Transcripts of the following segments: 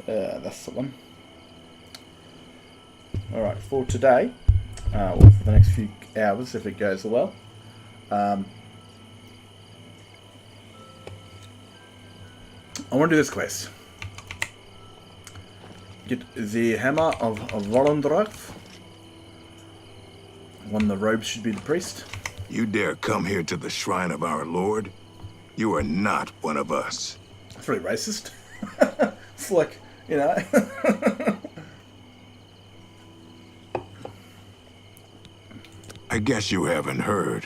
That's the one. Alright, for today, or for the next few hours if it goes well, I want to do this quest. Get the hammer of Volendorf. One of the robes should be the priest. You dare come here to the shrine of our Lord? You are not one of us. That's really racist. It's like, you know. I guess you haven't heard.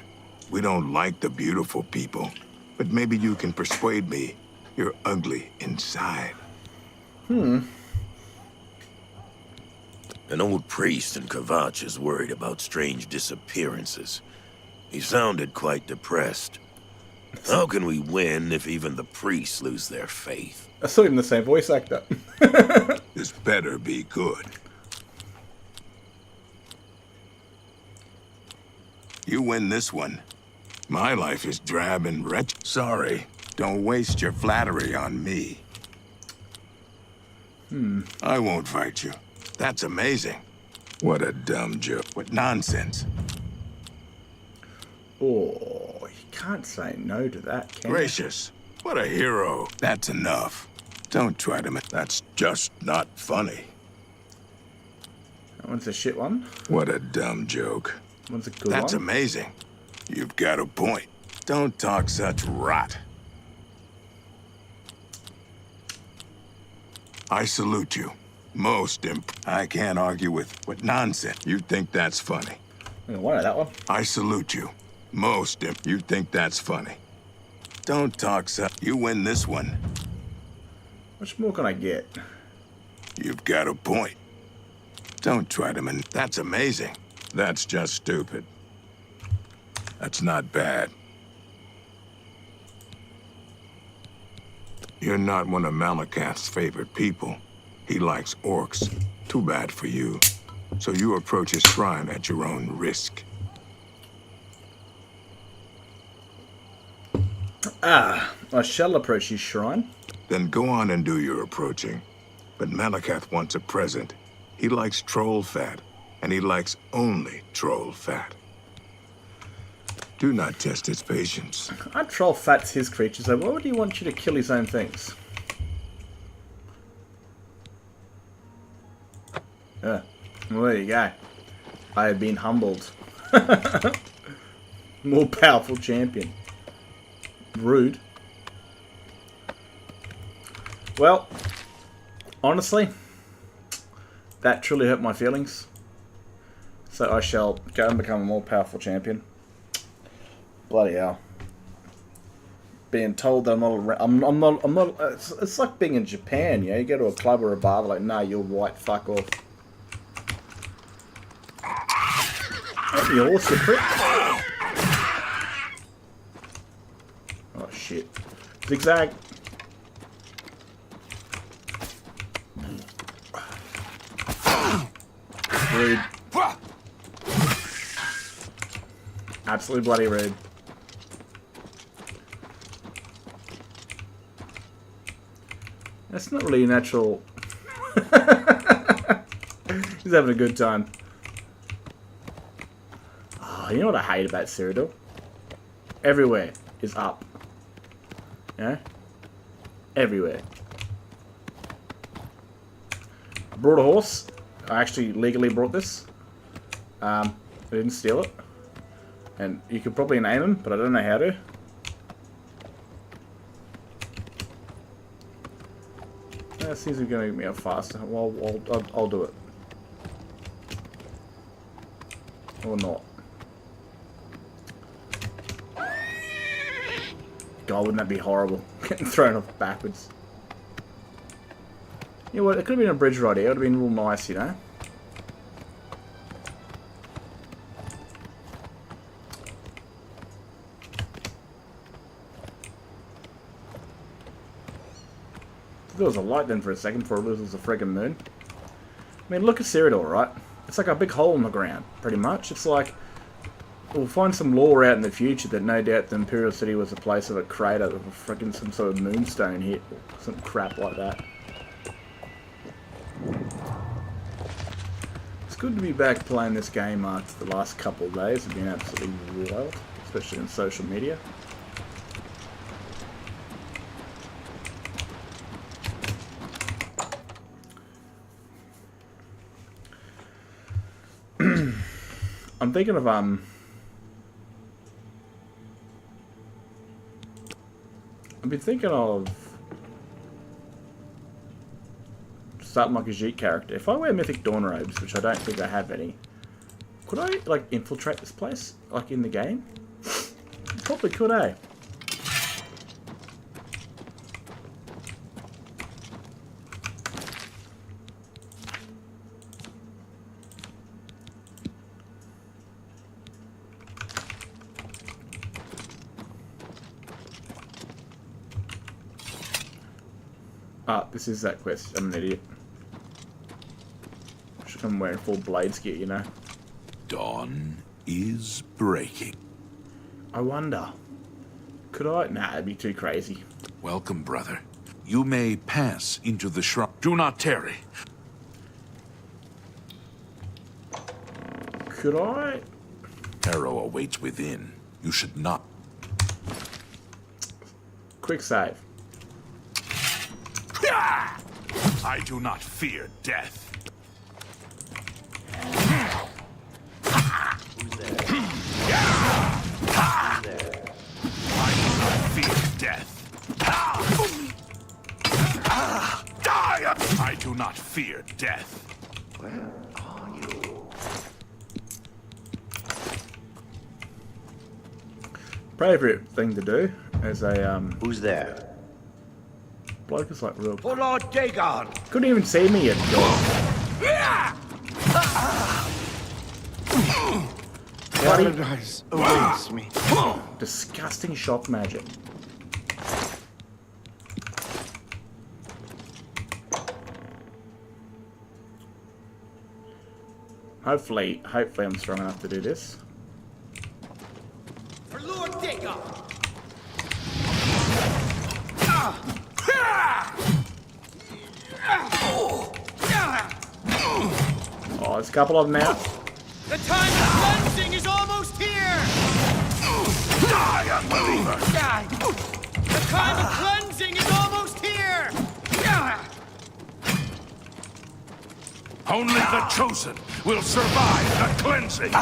We don't like the beautiful people, but maybe you can persuade me you're ugly inside. An old priest in Kvatch is worried about strange disappearances. He sounded quite depressed. How can we win if even the priests lose their faith? I saw him the same voice actor. This better be good. You win this one. My life is drab and wretched. Sorry, don't waste your flattery on me. I won't fight you. That's amazing. What a dumb joke. What nonsense. Oh, you can't say no to that, can you? Gracious. What a hero. That's enough. Don't try to make... That's just not funny. That one's a shit one. What a dumb joke. That one's a good That's one. amazing. You've got a point. Don't talk such rot. I salute you. I can't argue with what nonsense. You think that's funny. I wanted that one. I salute you. You think that's funny. Don't talk such. You win this one. How much more can I get? You've got a point. Don't try to That's amazing. That's just stupid. That's not bad. You're not one of Malakath's favorite people. He likes orcs. Too bad for you. So you approach his shrine at your own risk. I shall approach his shrine. Then go on and do your approaching. But Malakath wants a present. He likes troll fat, and he likes only troll fat. Do not test his patience. I'd troll fat's his creatures, so why would he want you to kill his own things? Yeah. Well, there you go. I have been humbled. More powerful champion. Rude. Well, honestly, that truly hurt my feelings. So I shall go and become a more powerful champion. Bloody hell. Being told that I'm not, it's like being in Japan, you know, you go to a club or a bar, they're like, nah, you're white, fuck off. Hey, you horse, you prick. Oh, shit. Zigzag. Rude. Absolutely bloody rude. That's not really natural. He's having a good time. Oh, you know what I hate about Cyrodiil? Everywhere is up. Yeah? Everywhere. I brought a horse. I actually legally brought this. I didn't steal it. And you could probably name him, but I don't know how to. That seems to be going to get me up faster. Well, I'll do it. Or not. God, wouldn't that be horrible? Getting thrown off backwards. You know what, it could have been a bridge right here. It would have been real nice, you know? There was a light then for a second before it was a friggin' moon. I mean, look at Cyrodiil, right? It's like a big hole in the ground, pretty much. It's like, we'll find some lore out in the future that no doubt the Imperial City was a place of a crater of a friggin' some sort of moonstone hit, or some crap like that. good to be back playing this game after the last couple of days have been absolutely wild, especially on social media. I'm thinking of I've been thinking of starting like a Jeet character. If I wear Mythic Dawn robes, which I don't think I have any, could I like infiltrate this place like in the game? Probably could, eh? Ah, this is that quest. I'm an idiot. Should come wearing full Blades gear, you know. Dawn is breaking. I wonder. Could I? Nah, it'd be too crazy. Welcome, brother. You may pass into the shrine. Do not tarry. Could I? Arrow awaits within. You should not. Quick save. I do not fear death. I do not fear death. Die! I do not fear death. Where are you? Favorite thing to do as a Who's there? bloke is like real. For Lord Dagon! Couldn't even see me yet. Paradise awaits me. Disgusting shock magic. Hopefully I'm strong enough to do this. For Lord Dagon! Oh, there's a couple of them out. The time of cleansing is almost here! Die, unbeliever! The time of cleansing is almost here! Only the chosen will survive the cleansing.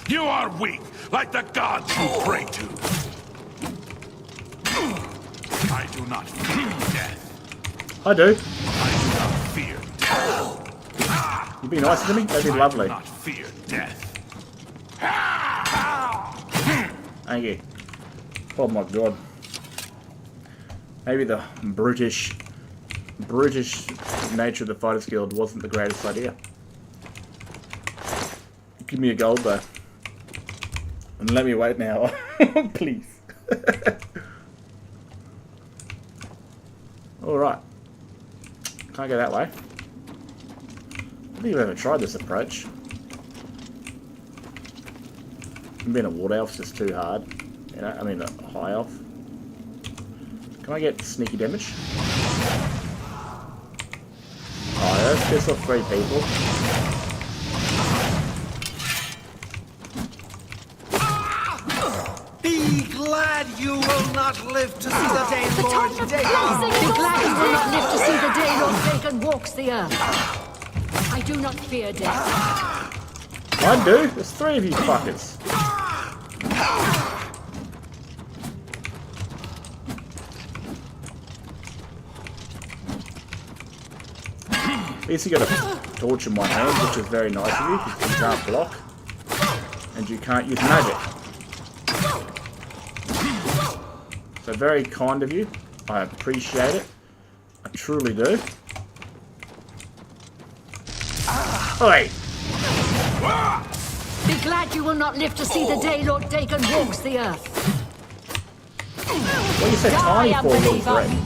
You are weak, like the gods you pray to. I do not fear death. I do. I do not fear death. You'd be nicer to me? That'd be I lovely. do not fear death. Thank you. Oh my god. Maybe the brutish nature of the Fighters Guild wasn't the greatest idea. Give me a gold though. And let me wait now. Please. Alright. Can't go that way. I don't think I've ever tried this approach. Being a water elf's just too hard. You know, I mean a high elf. Can I get sneaky damage? Oh, that's piss off 3 people. Be glad you will not live to see the day The Lord time of Dagon! cleansing. Be glad you will not live to see the day Lord Dagon walks the earth. I do not fear death. I do. There's 3 of you fuckers. At least you got a torch in one hand, which is very nice of you because you can't block and you can't use magic. So very kind of you. I appreciate it. I truly do. Oi! Be glad you will not live to see the day Lord Dagon walks the earth. What do you say, tiny Die, for little unbeliever. Breton?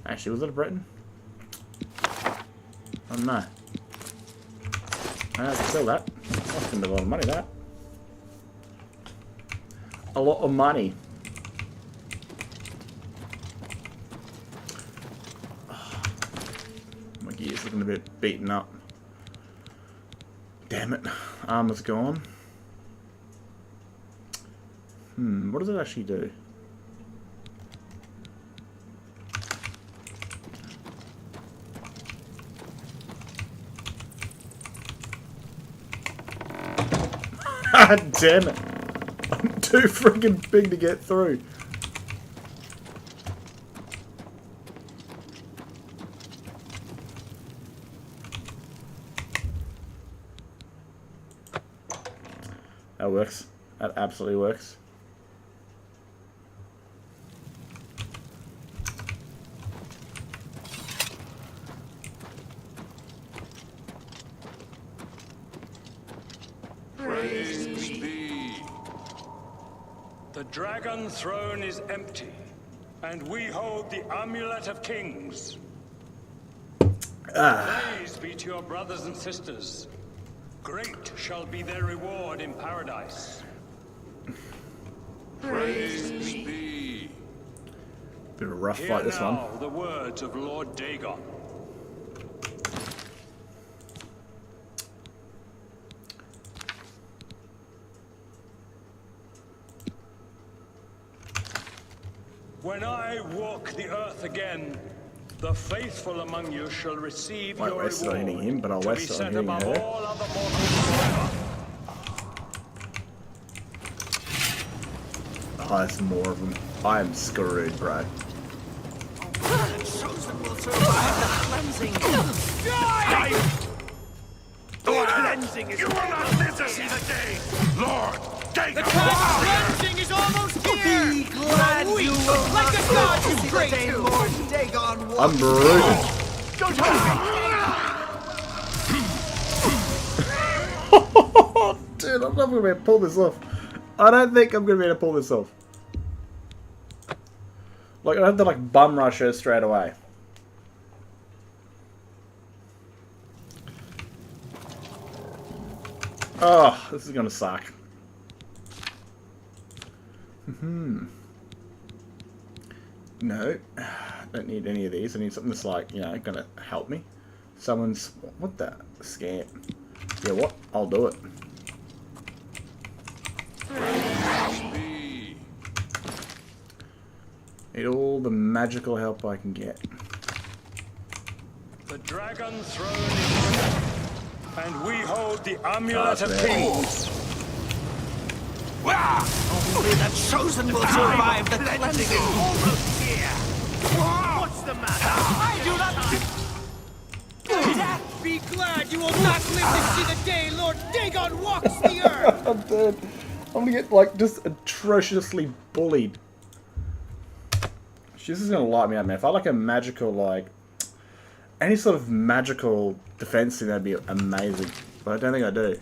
Actually, was it a Breton? Oh no. I can sell that. I spend a lot of money that. A lot of money. looking a bit beaten up. Damn it. Armor's gone. What does it actually do? God damn it. I'm too freaking big to get through. That works. That absolutely works. The Dragon Throne is empty, and we hold the Amulet of Kings. Praise be to your brothers and sisters. Great shall be their reward in paradise. Praise be. Bit of a rough Hear fight, this one. now the words of Lord Dagon. When I walk the earth again, the faithful among you shall receive Might your waste it on reward, hitting him, but I'll to be waste it on set hitting above her. all other mortals forever. Oh, there's more of them. I am screwed, bro. The chosen will survive the cleansing. The cleansing is... You will not live to see the day! Lord, take The a time of cleansing is almost here! Be glad Weak, you will like not the gods live to you see the pray day to! Lord Dagon walks I'm brutal. Don't hurt Dude, I'm not going to be able to pull this off. I don't think I'm going to be able to pull this off. Like, I have to, like, bum rush her straight away. Oh, this is going to suck. No, don't need any of these. I need something that's, like, you know, going to help me. Someone's... What the? Scam. Yeah, what? I'll do it. Need all the magical help I can get. The Dragon Throne is empty, and we hold the Amulet of man. Kings. Only the chosen will survive the cleansing. almost here! What's the matter? I do not... Be glad you will not live to see the day Lord Dagon walks the earth! I'm dead. I'm gonna get, like, just atrociously bullied. She's just gonna light me up, man. If I had, like, a magical, like... Any sort of magical defense thing, that'd be amazing. But I don't think I do.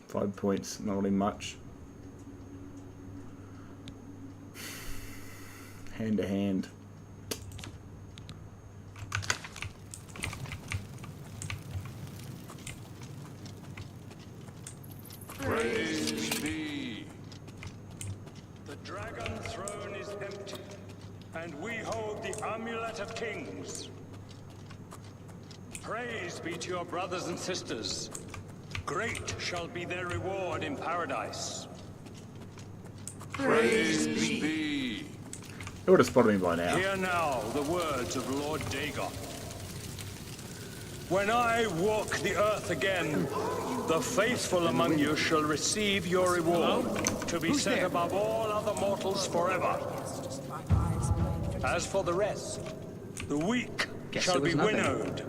Five points, not really much. Hand to hand. Praise be. The Dragon Throne is empty, and we hold the Amulet of Kings. Praise be to your brothers and sisters. Great shall be their reward in paradise. Praise be. It would have spotted me by now. Hear now the words of Lord Dagon. When I walk the earth again, the faithful among you shall receive your reward, to be set above all other mortals forever. As for the rest, the weak shall be winnowed,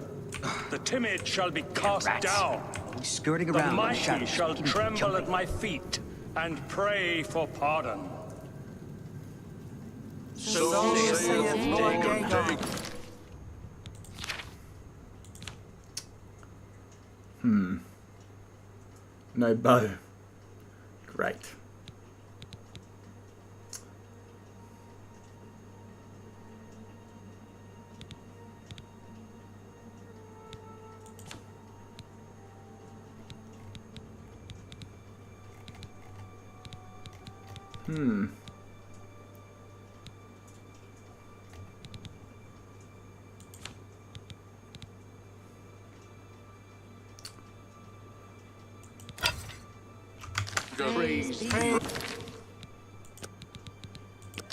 the timid shall be cast down, Skirting the around in the mighty shadows. shall Keep me tremble jumping. at my feet and pray for pardon. So saith Lord Dagon. No bow. Great.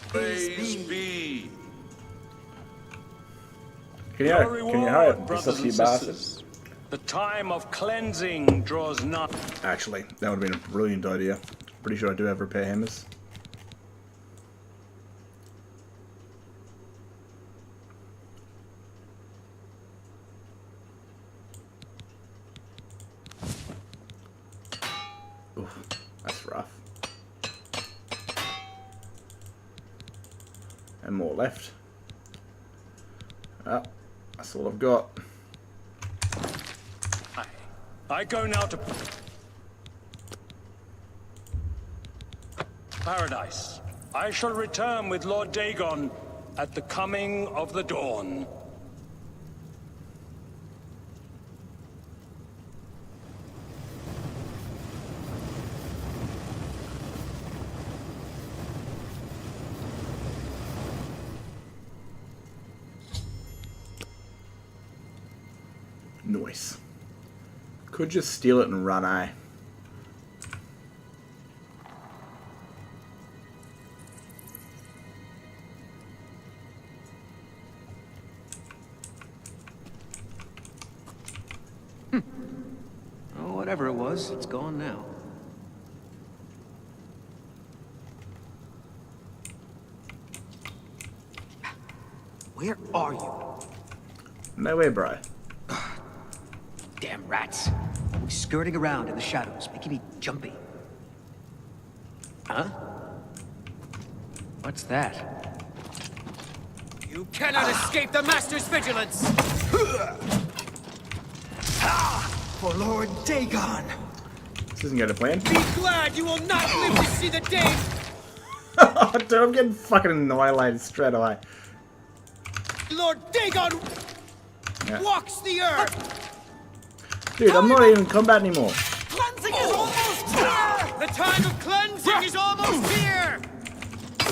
Praise be. Can Your you hurry up, reward, you brothers sucky and bastard? sisters. The time of cleansing draws nigh. Actually, that would have been a brilliant idea. Pretty sure I do have repair hammers. Oof, that's rough. And more left. Oh, that's all I've got. I go now to paradise. I shall return with Lord Dagon at the coming of the dawn. Nice. Could just steal it and run, eh? Oh, whatever it was, it's gone now. Where are you? Nowhere, bro. Damn rats. Always skirting around in the shadows, making me jumpy. Huh? What's that? You cannot escape the Master's vigilance! For Lord Dagon! This isn't going to plan. Be glad you will not live to see the day! Dude, I'm getting fucking annihilated straight away. Lord Dagon Yeah. walks the earth! Dude, I'm not even in combat anymore. Cleansing is almost here! The time of cleansing is almost here! Be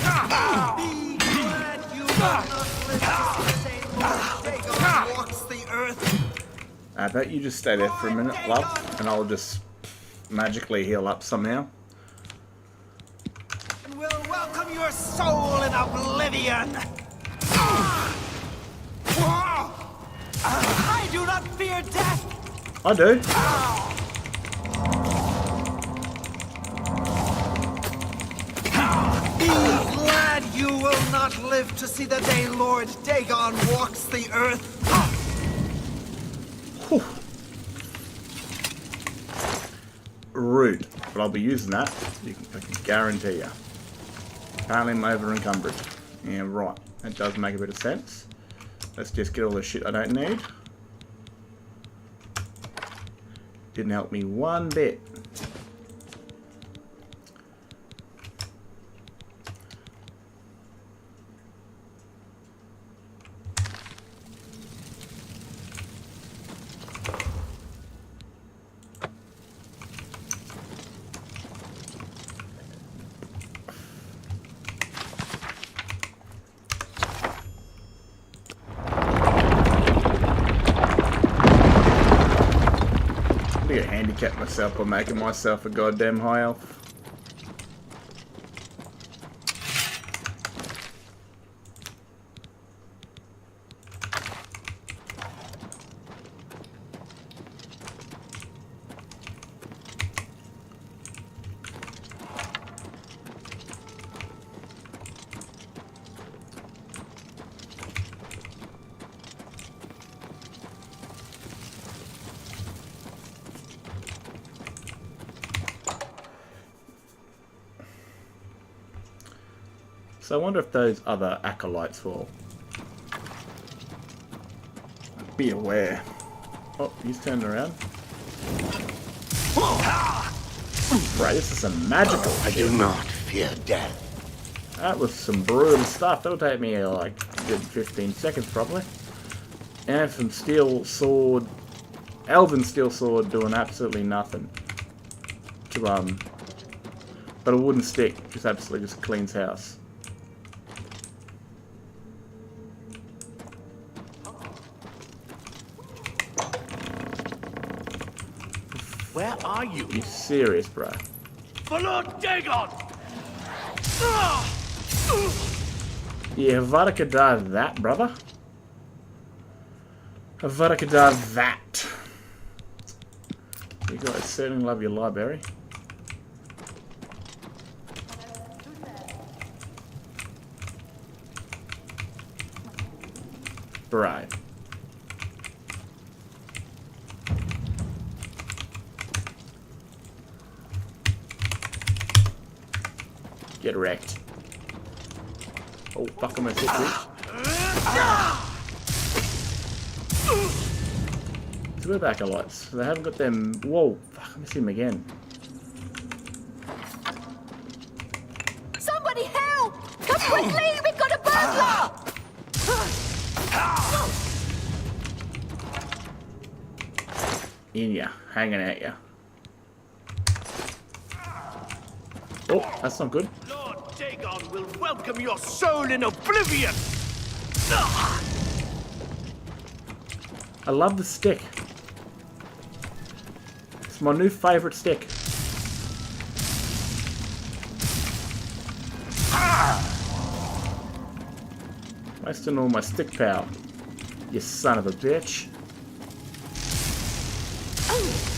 glad you will not live to see the day Lord Dagon walks the earth! I bet you just stay there for a minute, love, and I'll just magically heal up somehow. And will welcome your soul in oblivion! I do not fear death! I do. Be glad you will not live to see the day Lord Dagon walks the earth! Whew. Rude, but I'll be using that. I can guarantee you. Apparently I'm over encumbered. Yeah, right. That does make a bit of sense. Let's just get all the shit I don't need. Didn't help me one bit. I think I handicapped myself by making myself a goddamn high elf. So I wonder if those other acolytes will be aware. Oh, he's turned around. Right, this is some magical I shit. do not fear death. That was some brutal stuff. That'll take me like a good 15 seconds probably. And some steel sword, elven steel sword doing absolutely nothing to But a wooden stick just absolutely just cleans house. Where are you? You serious, bro? For Lord Dagon! Yeah, Havada that, brother. Havada that. You guys certainly love your library. Right. Get wrecked. Oh, fuck, I'm gonna hit this. So we're back a lot. So they haven't got them. Whoa, fuck, I missed him again. Somebody help! Come quickly! We've got a burglar! In ya, hanging at ya. Oh, that's not good. Lord Dagon will welcome your soul in oblivion! I love the stick. It's my new favourite stick. Wasting all my stick power. You son of a bitch.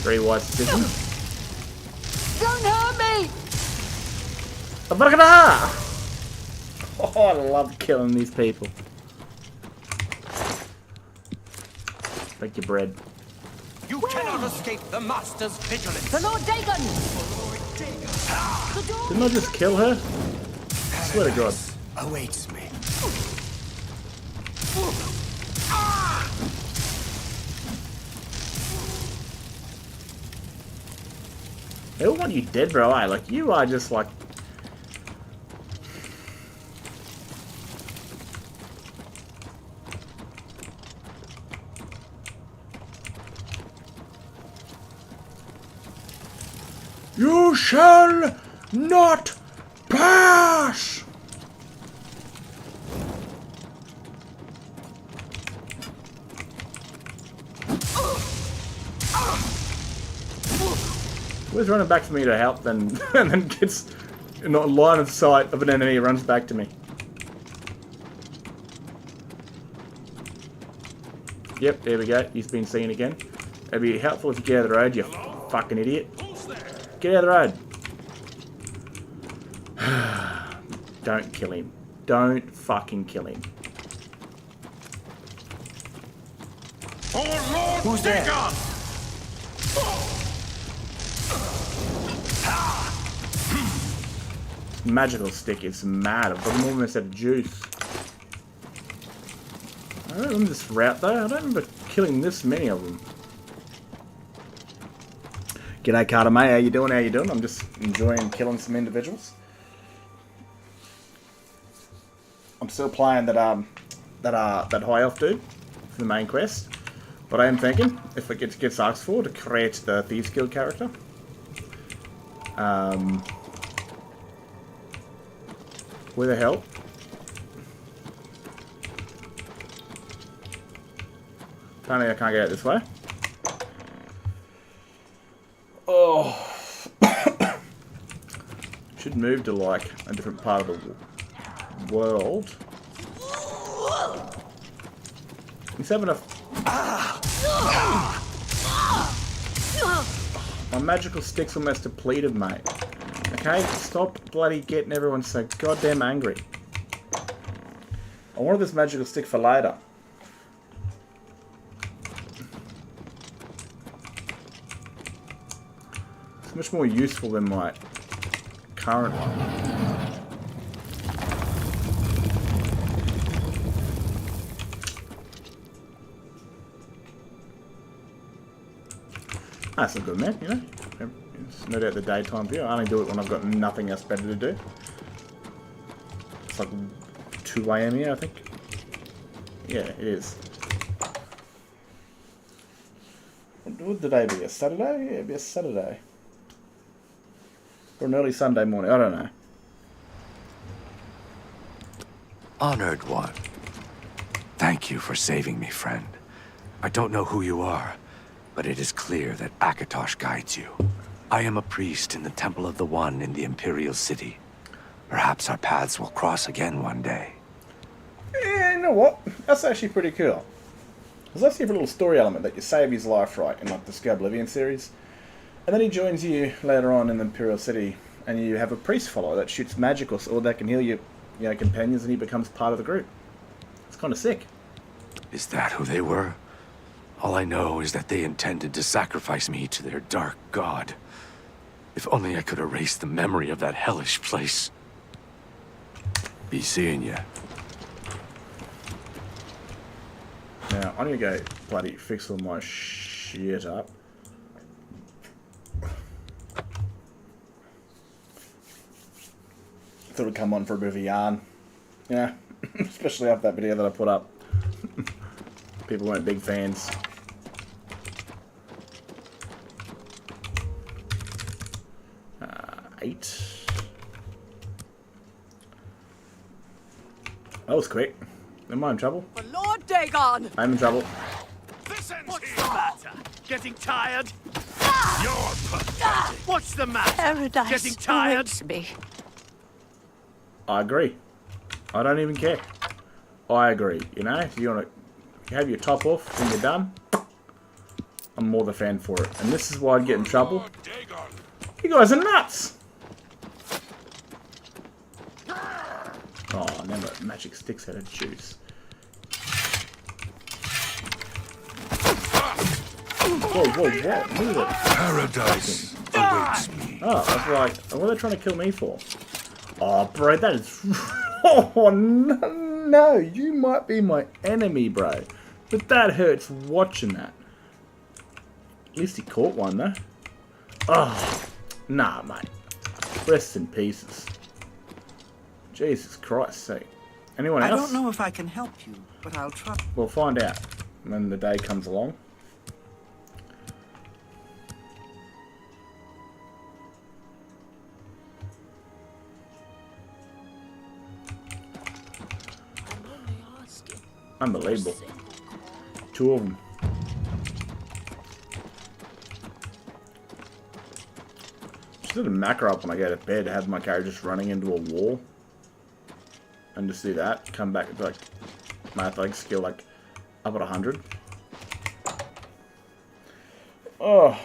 Very wise decision. Don't hurt me! Oh, I love killing these people. Take your bread. You cannot escape the Master's vigilance! The Lord Dagon! Didn't I just kill her? I swear to God. Awaits me. They all want you dead, bro. Like, you are just like... You shall not pass! Who's running back to me to help then and then gets in a line of sight of an enemy and runs back to me? Yep, there we go. He's been seen again. It'd be helpful if you get out of the road, you fucking idiot. Get out of the road. Don't kill him. Don't fucking kill him. Oh, Lord Dagon! Magical stick is mad. I've got almost out of juice. I don't remember this route though. I don't remember killing this many of them. G'day Carter mate, how you doing? How you doing? I'm just enjoying killing some individuals. I'm still playing that high elf dude for the main quest, but I am thinking if it gets asked for to create the Thieves Guild character. Where the hell? Apparently I can't get out this way. Oh. Should move to like a different part of the world. He's having a... My magical stick's almost depleted, mate. Okay, stop bloody getting everyone so goddamn angry. I wanted this magical stick for later. It's much more useful than my current one. That's not good, man, you know? It's no doubt the daytime view. I only do it when I've got nothing else better to do. It's like 2 AM here, I think. Yeah, it is. What would the day be? A Saturday? Yeah, it'd be a Saturday. Or an early Sunday morning. I don't know. Honored one. Thank you for saving me, friend. I don't know who you are, but it is clear that Akatosh guides you. I am a priest in the Temple of the One in the Imperial City. Perhaps our paths will cross again one day. Yeah, you know what? That's actually pretty cool. There's actually a little story element that you save his life, right, in like the Oblivion series. And then he joins you later on in the Imperial City, and you have a priest follower that shoots magic or that can heal your companions, and he becomes part of the group. It's kind of sick. Is that who they were? All I know is that they intended to sacrifice me to their dark god. If only I could erase the memory of that hellish place. Be seeing ya. Now, I need to go bloody fix all my shit up. Thought it'd come on for a bit of a yarn. Yeah, especially after that video that I put up. People weren't big fans. Eight. That was quick. Am I in trouble? For Lord Dagon! I'm in trouble. This ends What's here. the matter? Getting tired? You're pathetic. What's the matter? Paradise Getting tired? awaits me. I agree. I don't even care. I agree. You know, if you want to have your top off when you're done, I'm more the fan for it. And this is why I'd get in trouble. Dagon. You guys are nuts! Oh, now that magic sticks out of juice. Whoa, whoa, what? Move it. Paradise awaits me. Oh, I was like, what are they trying to kill me for? Oh, bro, that is... Oh, no, no, you might be my enemy, bro. But that hurts watching that. At least he caught one, though. Oh, nah, mate. Rest in pieces. Jesus Christ, sake. Anyone else? I don't know if I can help you, but I'll try. We'll find out when the day comes along. Unbelievable. Two of them. Just did a macro up when I go to bed, have my character just running into a wall. And just do that. Come back with like my athletics skill like up at 100. Oh.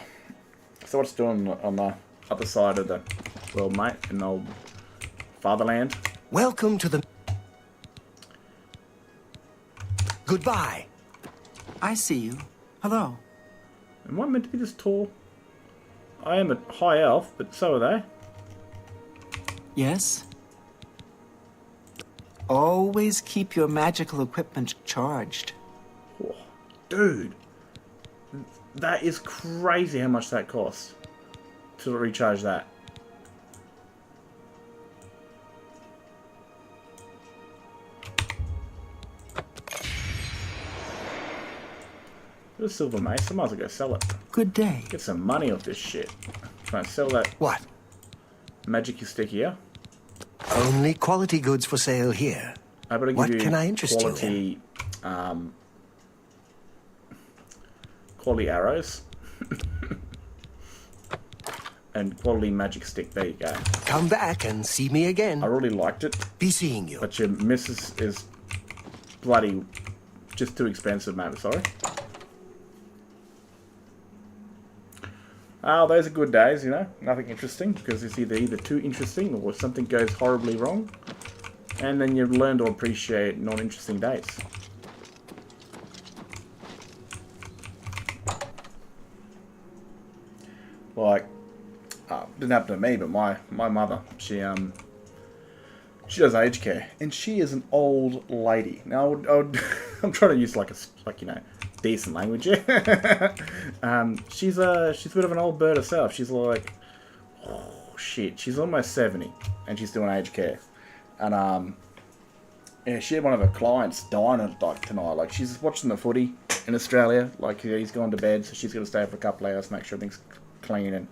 So what's doing on the other side of the world, mate? In old fatherland? Welcome to the... Goodbye. I see you. Hello. Am I meant to be this tall? I am a high elf, but so are they. Yes? Always keep your magical equipment charged. Oh, dude. That is crazy how much that costs to recharge that. There's a silver mace. I might as well go sell it. Good day. Get some money off this shit. Try and sell that What? magic stick here. Only quality goods for sale here. I better give What you can I interest you in? quality, quality arrows. And quality magic stick. There you go. Come back and see me I again. really liked it. Be seeing you. But your missus is bloody just too expensive, mate. Sorry. Oh, those are good days, you know. Nothing interesting, because it's either too interesting or something goes horribly wrong. And then you learn to appreciate non-interesting days. Like, didn't happen to me, but my mother, she does aged care, and she is an old lady. Now, I'm trying to use like you know, decent language. She's a bit of an old bird herself. She's like, oh shit, she's almost 70, and she's doing aged care, and yeah, she had one of her clients dying like tonight. Like, she's watching the footy in Australia. Like, he's gone to bed, so she's got to stay for a couple of hours, make sure everything's clean and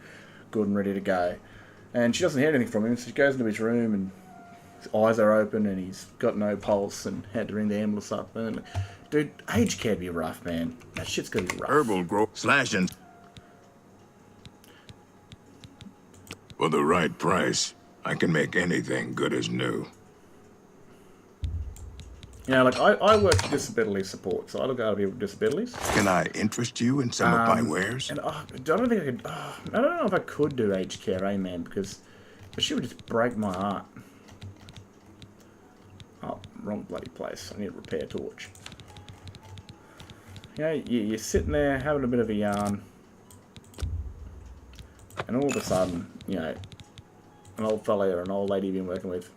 good and ready to go. And she doesn't hear anything from him, so she goes into his room and his eyes are open and he's got no pulse and had to ring the ambulance up. And, dude, aged care be rough, man. That shit's gonna be rough. Herbal grow slashing. For the right price, I can make anything good as new. Yeah, like I work disability support, so I look after people with disabilities. Can I interest you in some of my wares? And I don't think I could. I don't know if I could do aged care, man, because she would just break my heart. Oh, wrong bloody place. I need a repair torch. You know, you're sitting there having a bit of a yarn, and all of a sudden, you know, an old fella or an old lady you've been working with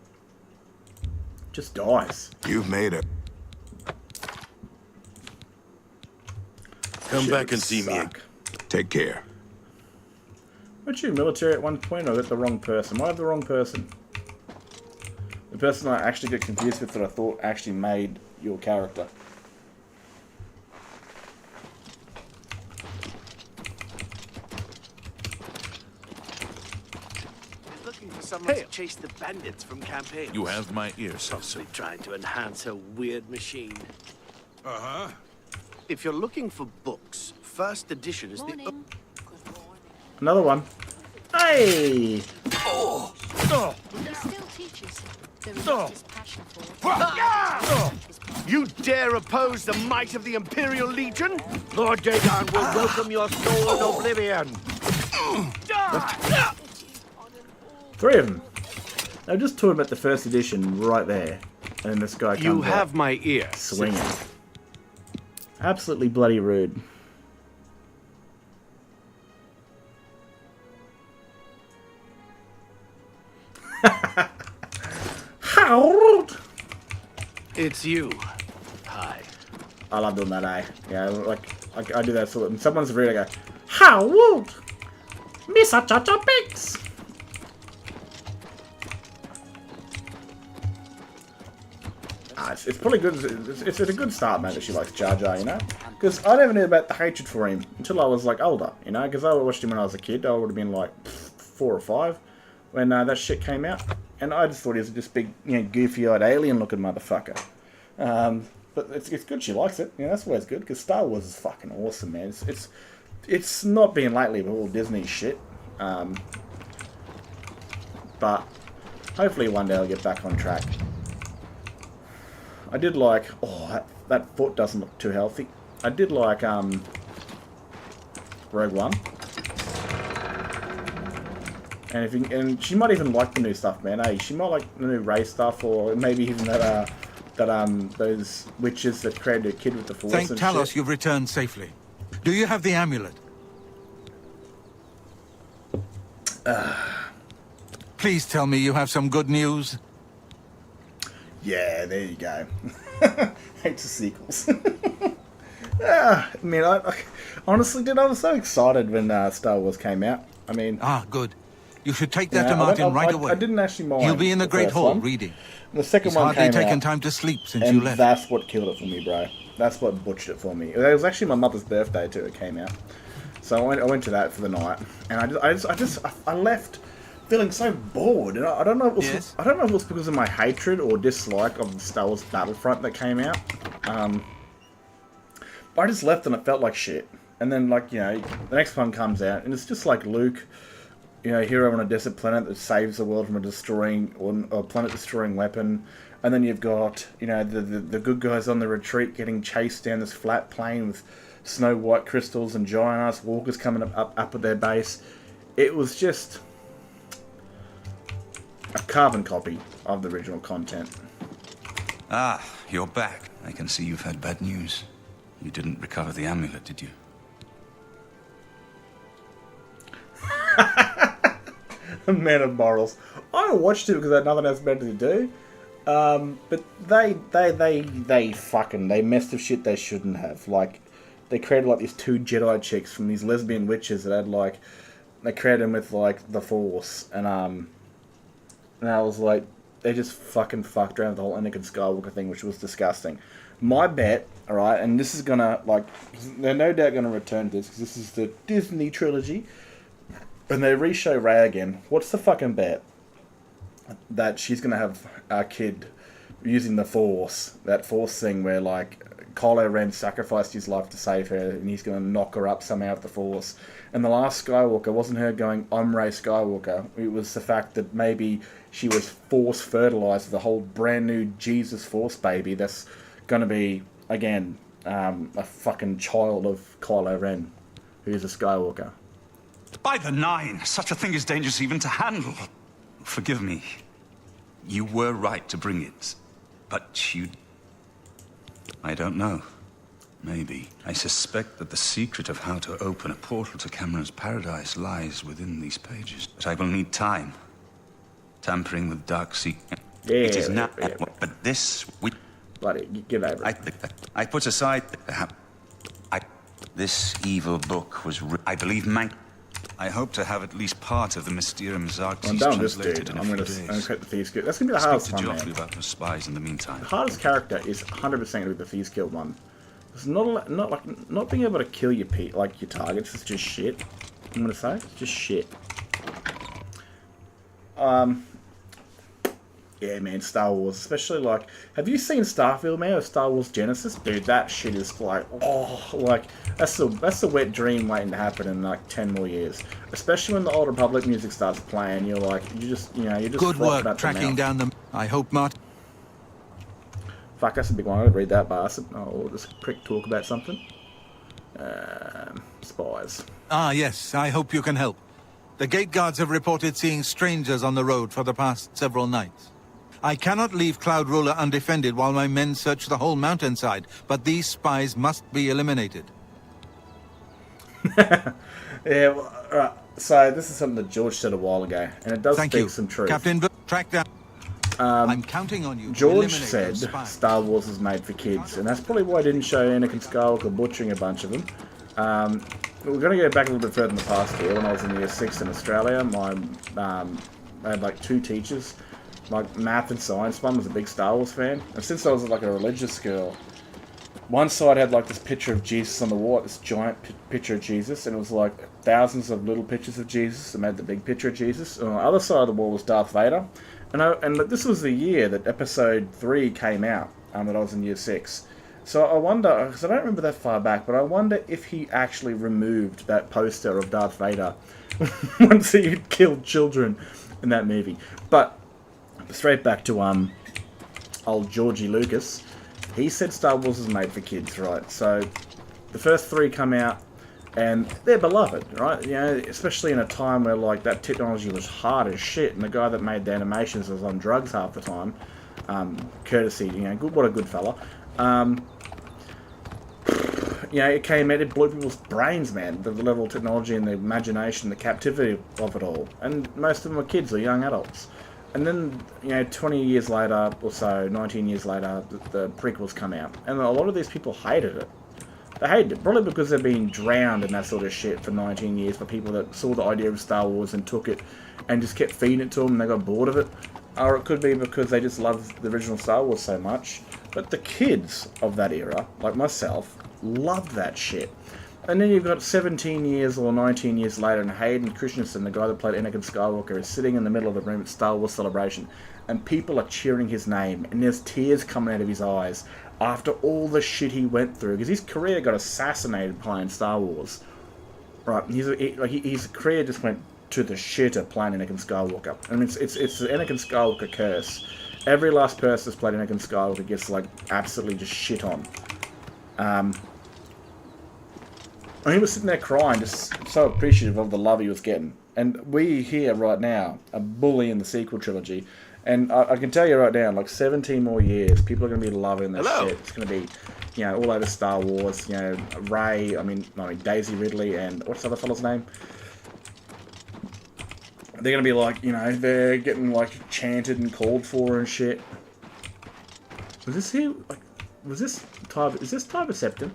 just dies. You've made it. Come back and see me. Take care. Weren't you military at one point, or was that the wrong person? Might have the wrong person. The person I actually get confused with that I thought actually made your character. Looking for someone to chase the bandits from campaigns. You have my ear, Cecil. Possibly trying to enhance her weird machine. Uh-huh. If you're looking for books, first edition is the... Morning. Another one. Hey! He still teaches. There is not his passion for it. You dare oppose the might of the Imperial Legion? Lord Dagon will welcome your soul in Oblivion. Three of them. I just taught him at the first edition right there. And this guy comes You have out my ear. swinging. Absolutely bloody rude. Harold! It's you. Hi. I love doing that, eh? Yeah, like I do that sort of. And someone's really go, Harold! Mr. Cha-Cha Binks! It's probably good. It's a good start, man, that she likes Jar Jar, you know? Because I never knew about the hatred for him until I was, like, older, you know? Because I watched him when I was a kid. I would have been, like, 4 or 5 when that shit came out. And I just thought he was just big, you know, goofy-eyed alien-looking motherfucker. But it's good she likes it. You know, that's always good, because Star Wars is fucking awesome, man. It's not been lately with all Disney shit. But hopefully one day I'll get back on track. I did like, that foot doesn't look too healthy. I did like Rogue One. And she might even like the new stuff, man. Hey, she might like the new Rey stuff, or maybe even those witches that created a kid with the Force. Thank and Talos shit. you've returned safely. Do you have the amulet? Please tell me you have some good news. Yeah, there you go. Hate the sequels. I honestly, dude, I was so excited when Star Wars came out. I mean... Ah, good. You should take that to Martin right away. I didn't actually mind. He'll be in the Great Hall reading. The second one came out. He's hardly taken time to sleep since and you left. that's what killed it for me, bro. That's what butchered it for me. It was actually my mother's birthday too. It came out, so I went to that for the night, and I left feeling so bored. And I don't know. I don't know if it was because of my hatred or dislike of the Star Wars Battlefront that came out. But I just left and it felt like shit. And then, like, you know, the next one comes out and it's just like Luke, you know, hero on a desert planet that saves the world from a planet-destroying weapon. And then you've got, you know, the good guys on the retreat getting chased down this flat plain with snow white crystals and giant-ass walkers coming up at their base. It was just a carbon copy of the original content. Ah, you're back. I can see you've had bad news. You didn't recover the amulet, did you? Man of morals. I watched it because I had nothing else better to do. But they messed with shit they shouldn't have. Like, they created like these 2 Jedi chicks from these lesbian witches that had like, they created them with like the Force, and I was like, they just fucking fucked around with the whole Anakin Skywalker thing, which was disgusting. My bet, alright, and this is gonna, like, they're no doubt gonna return to this, because this is the Disney trilogy. and they re-show Rey again, what's the fucking bet that she's gonna have our kid using the Force, that Force thing where like Kylo Ren sacrificed his life to save her, and he's gonna knock her up somehow with the Force. And the last Skywalker wasn't her going, "I'm Rey Skywalker." It was the fact that maybe she was Force fertilized with a whole brand new Jesus Force baby that's gonna be again a fucking child of Kylo Ren, who's a Skywalker. By the Nine, such a thing is dangerous even to handle. Forgive me. You were right to bring it, but you... I don't know. Maybe. I suspect that the secret of how to open a portal to Cameron's paradise lies within these pages. But I will need time. Tampering with dark secret. Yeah, it is not... yeah. But this... we. Bloody, get over it. I put aside... this evil book was... I believe I hope to have at least part of the Mysterium Zartes translated in a few days. I'm going to create the Thieves Guild. That's going to be the hardest one, man. About the spies in the meantime. The hardest character is 100% going to be the Thieves Guild one. It's not being able to kill your targets is just shit. I'm going to say it's just shit. Yeah, man, Star Wars, especially like, have you seen Starfield, man, or Star Wars Genesis? Dude, that shit is like, oh, like, that's the wet dream waiting to happen in like 10 more years. Especially when the Old Republic music starts playing, you're like, you're just good work tracking down them. I hope not. Fuck, that's a big one. I gotta read that bastard. Oh, this prick talk about something. Spies. Ah, yes, I hope you can help. The gate guards have reported seeing strangers on the road for the past several nights. I cannot leave Cloud Ruler undefended while my men search the whole mountainside, but these spies must be eliminated. Yeah, well, right. So this is something that George said a while ago, and it does speak some truth. Captain, track down. I'm counting on you. George said Star Wars is made for kids, and that's probably why I didn't show Anakin Skywalker butchering a bunch of them. We're going to go back a little bit further in the past here. When I was in year 6 in Australia, I had like 2 teachers. Like math and science one was a big Star Wars fan, and since I was like a religious girl, one side had like this picture of Jesus on the wall, this giant picture of Jesus, and it was like thousands of little pictures of Jesus that made the big picture of Jesus. And on the other side of the wall was Darth Vader, and this was the year that Episode 3 came out, that I was in year 6. So I wonder, because I don't remember that far back, but I wonder if he actually removed that poster of Darth Vader once he had killed children in that movie. But straight back to old Georgie Lucas, he said Star Wars is made for kids, right? So the first 3 come out, and they're beloved, right? You know, especially in a time where like that technology was hard as shit, and the guy that made the animations was on drugs half the time. Courtesy, what a good fella. It came out, it blew people's brains, man. The level of technology and the imagination, the captivity of it all, and most of them were kids or young adults. And then, 20 years later, or so, 19 years later, the prequels come out. And a lot of these people hated it. They hated it, probably because they've been drowned in that sort of shit for 19 years for people that saw the idea of Star Wars and took it and just kept feeding it to them and they got bored of it. Or it could be because they just loved the original Star Wars so much. But the kids of that era, like myself, loved that shit. And then you've got 17 years or 19 years later, and Hayden Christensen, the guy that played Anakin Skywalker, is sitting in the middle of the room at Star Wars Celebration, and people are cheering his name, and there's tears coming out of his eyes after all the shit he went through, because his career got assassinated playing Star Wars. Right, his career just went to the shitter playing Anakin Skywalker. I mean, it's the Anakin Skywalker curse. Every last person that's played Anakin Skywalker gets, like, absolutely just shit on. And he was sitting there crying, just so appreciative of the love he was getting. And we here right now are bullying the sequel trilogy. And I can tell you right now, like 17 more years, people are going to be loving this shit. It's going to be, all over Star Wars. Rey, Daisy Ridley, and what's the other fella's name? They're going to be like, they're getting like chanted and called for and shit. Was this here? Is this Tyber Septon?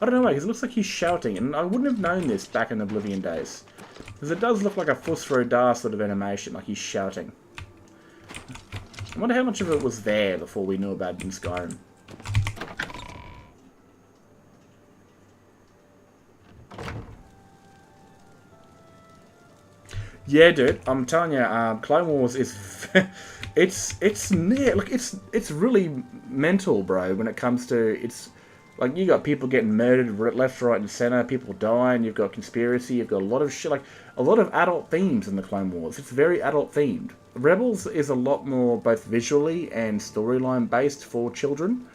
I don't know, because it looks like he's shouting, and I wouldn't have known this back in the Oblivion days. Because it does look like a Fusro Dar sort of animation, like he's shouting. I wonder how much of it was there before we knew about it in Skyrim. Yeah, dude, I'm telling you, Clone Wars is it's near like it's really mental, bro. When it comes to it's like you got people getting murdered left, right, and center, people dying. You've got conspiracy. You've got a lot of shit, like a lot of adult themes in the Clone Wars. It's very adult themed. Rebels is a lot more both visually and storyline based for children.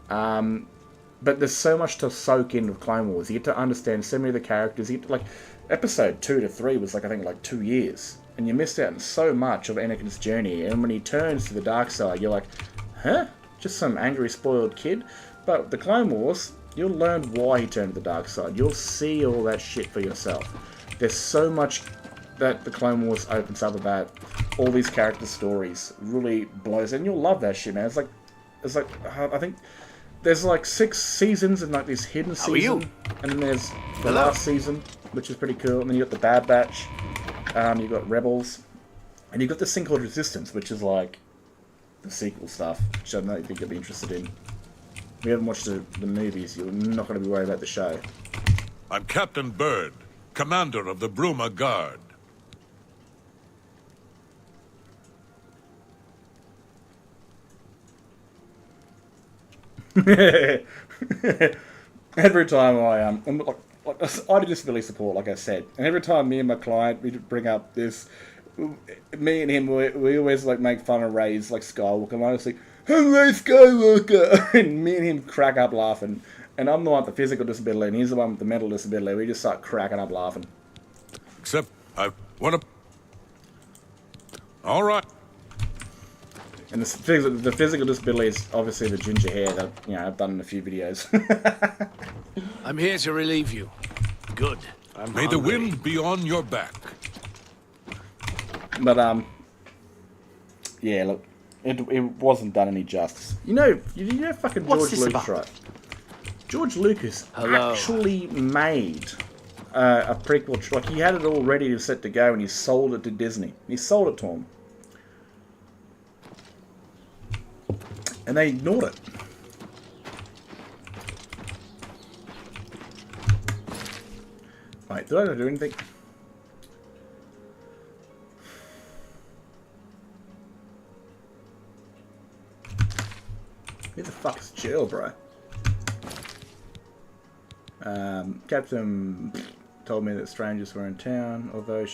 But there's so much to soak in with Clone Wars. You get to understand so many of the characters. You get to, like, episode 2 to 3 was, like, I think, like 2 years. And you missed out on so much of Anakin's journey. And when he turns to the dark side, you're like, huh? Just some angry, spoiled kid? But the Clone Wars, you'll learn why he turned to the dark side. You'll see all that shit for yourself. There's so much that the Clone Wars opens up about all these character stories. Really blows. And you'll love that shit, man. It's like, I think... There's like 6 seasons and like this hidden season, and then there's the last season, which is pretty cool. And then you got the Bad Batch, you got Rebels, and you got this thing called Resistance, which is like the sequel stuff, which I don't think you'll be interested in. If you haven't watched the movies, you're not going to be worried about the show. I'm Captain Byrd, commander of the Bruma Guard. Every time I do disability support, like I said, and every time me and my client we bring up this, me and him we always like make fun of Ray's like Skywalker, and I was like, "Hello, Skywalker," and me and him crack up laughing. And I'm the one with the physical disability, and he's the one with the mental disability. We just start cracking up laughing. Except I want to. All right. And the physical disability is obviously the ginger hair that, you know, I've done in a few videos. I'm here to relieve you. Good. May the wind be on your back. But, yeah, look, it wasn't done any justice. You know fucking George Lucas, right? George Lucas actually made a prequel. Like, he had it all ready to set to go, and he sold it to Disney. He sold it to him. And they ignored it. Wait, did I do anything? Who the fuck is Jill, bro? Captain told me that strangers were in town, although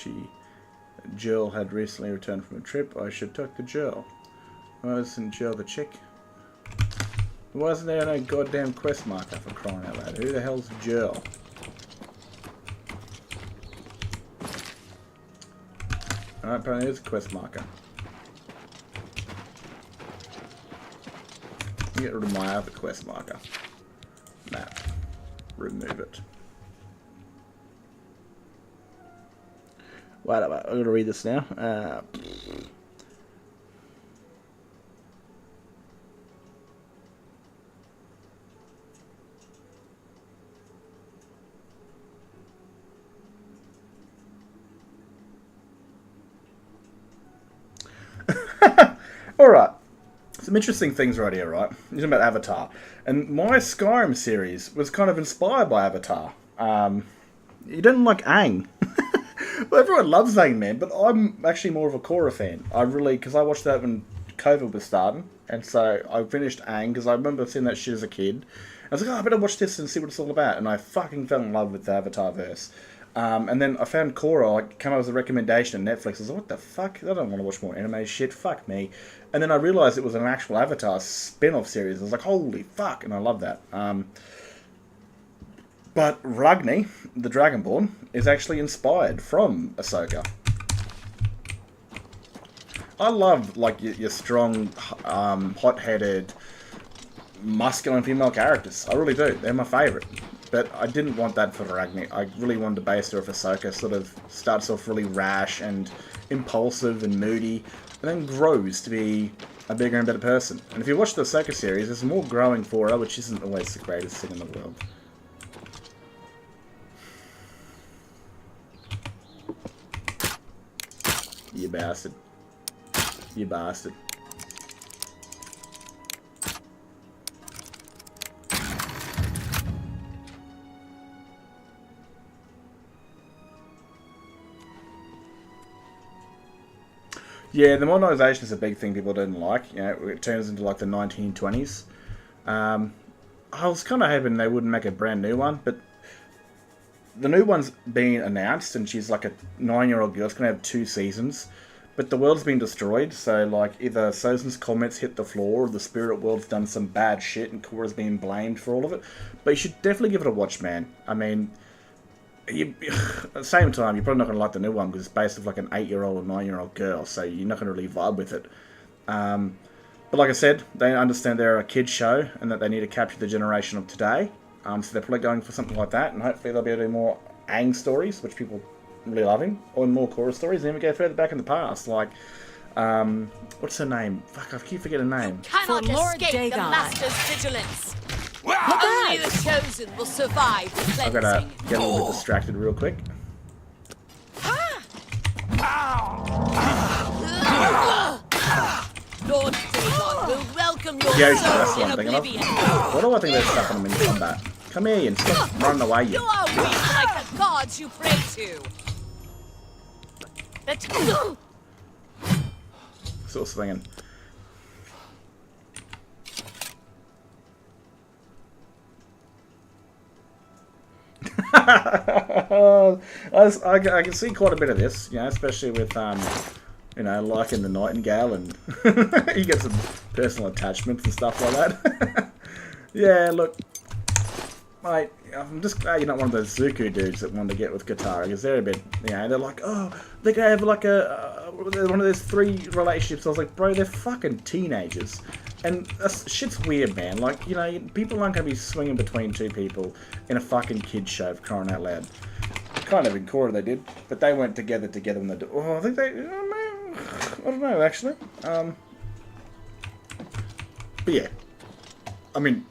Jill had recently returned from a trip. I should talk to Jill. Wasn't Jill the chick? Wasn't there no goddamn quest marker for crying out loud? Who the hell's Jill? Alright, apparently there's a quest marker. Get rid of my other quest marker. Map. Remove it. Wait, I'm going to read this now. Alright, some interesting things right here, right? You're talking about Avatar. And my Skyrim series was kind of inspired by Avatar. You didn't like Aang. Well, everyone loves Aang, man, but I'm actually more of a Korra fan. Because I watched that when COVID was starting. And so I finished Aang, because I remember seeing that shit as a kid. I was like, oh, I better watch this and see what it's all about. And I fucking fell in love with the Avatar verse. And then I found Korra, like, come up with a recommendation on Netflix. I was like, what the fuck? I don't want to watch more anime shit. Fuck me. And then I realised it was an actual Avatar spin-off series. I was like, holy fuck. And I love that. But Ragni, the Dragonborn, is actually inspired from Ahsoka. I love, like, your strong, hot-headed, masculine female characters. I really do. They're my favourite. But I didn't want that for Ragni. I really wanted to base her off Ahsoka. Sort of starts off really rash and impulsive and moody, and then grows to be a bigger and better person. And if you watch the Ahsoka series, there's more growing for her, which isn't always the greatest thing in the world. You bastard. You bastard. Yeah, the modernisation is a big thing people didn't like. You know, it turns into like the 1920s. I was kind of hoping they wouldn't make a brand new one, but the new one's been announced, and she's like a 9-year-old girl. It's going to have 2 seasons, but the world's been destroyed, so like either Sozin's comments hit the floor, or the spirit world's done some bad shit, and Korra's been blamed for all of it. But you should definitely give it a watch, man. I mean, at the same time, you're probably not going to like the new one, because it's based off like an 8-year-old or 9-year-old girl, so you're not going to really vibe with it. But like I said, they understand they're a kid's show and that they need to capture the generation of today. So they're probably going for something like that, and hopefully they'll be able to do more Aang stories, which people really love him, or more Korra stories, and then we go further back in the past, like, what's her name? Fuck, I keep forgetting her name. Cannot escape the Master's vigilance. Only the chosen will survive the cleansing. I've got to get a little bit distracted real quick. Lord Dagon will welcome your Yoshi, soul that's what in I'm thinking of. Oblivion. What do I think they're stuck on them in combat? Come here, you stop running away, You you. are weak like the gods you pray to. Still swinging. I can see quite a bit of this, you know, especially with you know, liking the Nightingale, and you get some personal attachments and stuff like that. Yeah, look, mate, I'm just glad you're not one of those Zuko dudes that want to get with Katara, because they're a bit, you know, they're like, oh, they're gonna have like one of those 3 relationships. I was like, bro, they're fucking teenagers. And shit's weird, man. Like, you know, people aren't going to be swinging between 2 people in a fucking kid's show, for crying out loud. Kind of in Korra they did, but they weren't together when they did. Oh, I think they, I don't know, actually. But yeah. I mean,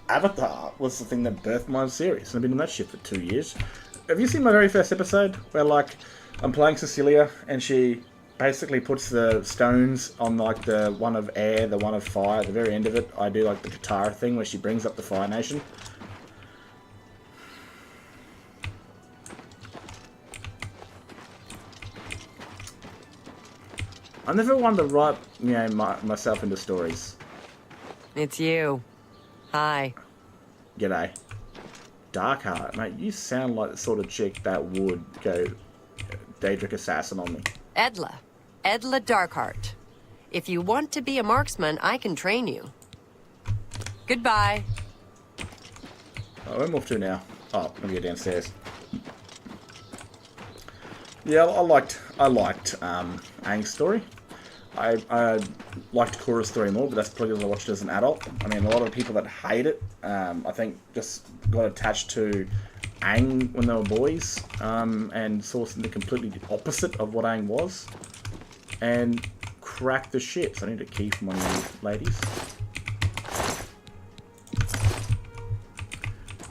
Avatar was the thing that birthed my series. I've been on that shit for 2 years. Have you seen my very first episode? Where, like, I'm playing Cecilia, and she basically puts the stones on, like, the one of air, the one of fire. At the very end of it, I do, like, the Katara thing where she brings up the Fire Nation. I never wanted to write, you know, myself into stories. It's you. Hi. G'day. Darkheart, mate, you sound like the sort of chick that would go Daedric Assassin on me. Edla. Edla Darkheart. If you want to be a marksman, I can train you. Goodbye. Oh, where am I off to now? Oh, I'm gonna go downstairs. Yeah, I liked Aang's story. I liked Korra's story more, but that's probably because I watched it as an adult. I mean, a lot of the people that hate it, I think, just got attached to Aang when they were boys, and saw something completely opposite of what Aang was, and cracked the shit. So I need to key from one of you ladies.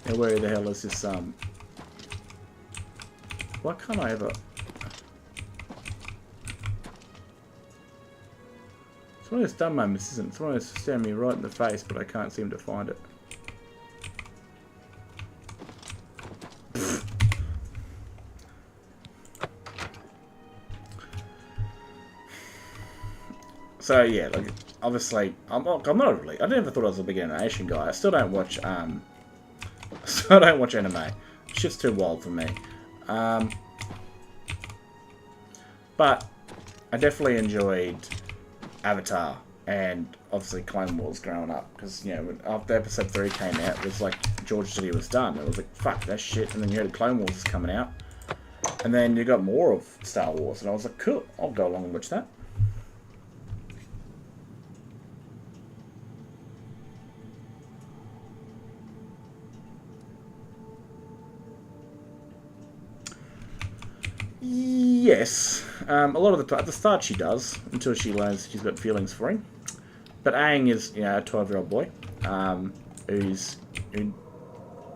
Yeah, where the hell is this, why can't I ever... It's one of those dumb moments, isn't it? It's one of those staring me right in the face, but I can't seem to find it. So yeah, like, obviously, I'm not really. I never thought I was a big animation guy. I still don't watch. Still don't watch anime. Shit's too wild for me. But I definitely enjoyed Avatar, and obviously Clone Wars growing up, because, you know, when, after episode 3 came out, it was like George City was done. It was like, fuck that shit. And then you heard Clone Wars is coming out, and then you got more of Star Wars, and I was like, cool, I'll go along and watch that. Yes, a lot of the time, at the start she does, until she learns she's got feelings for him. But Aang is, you know, a 12-year-old boy, who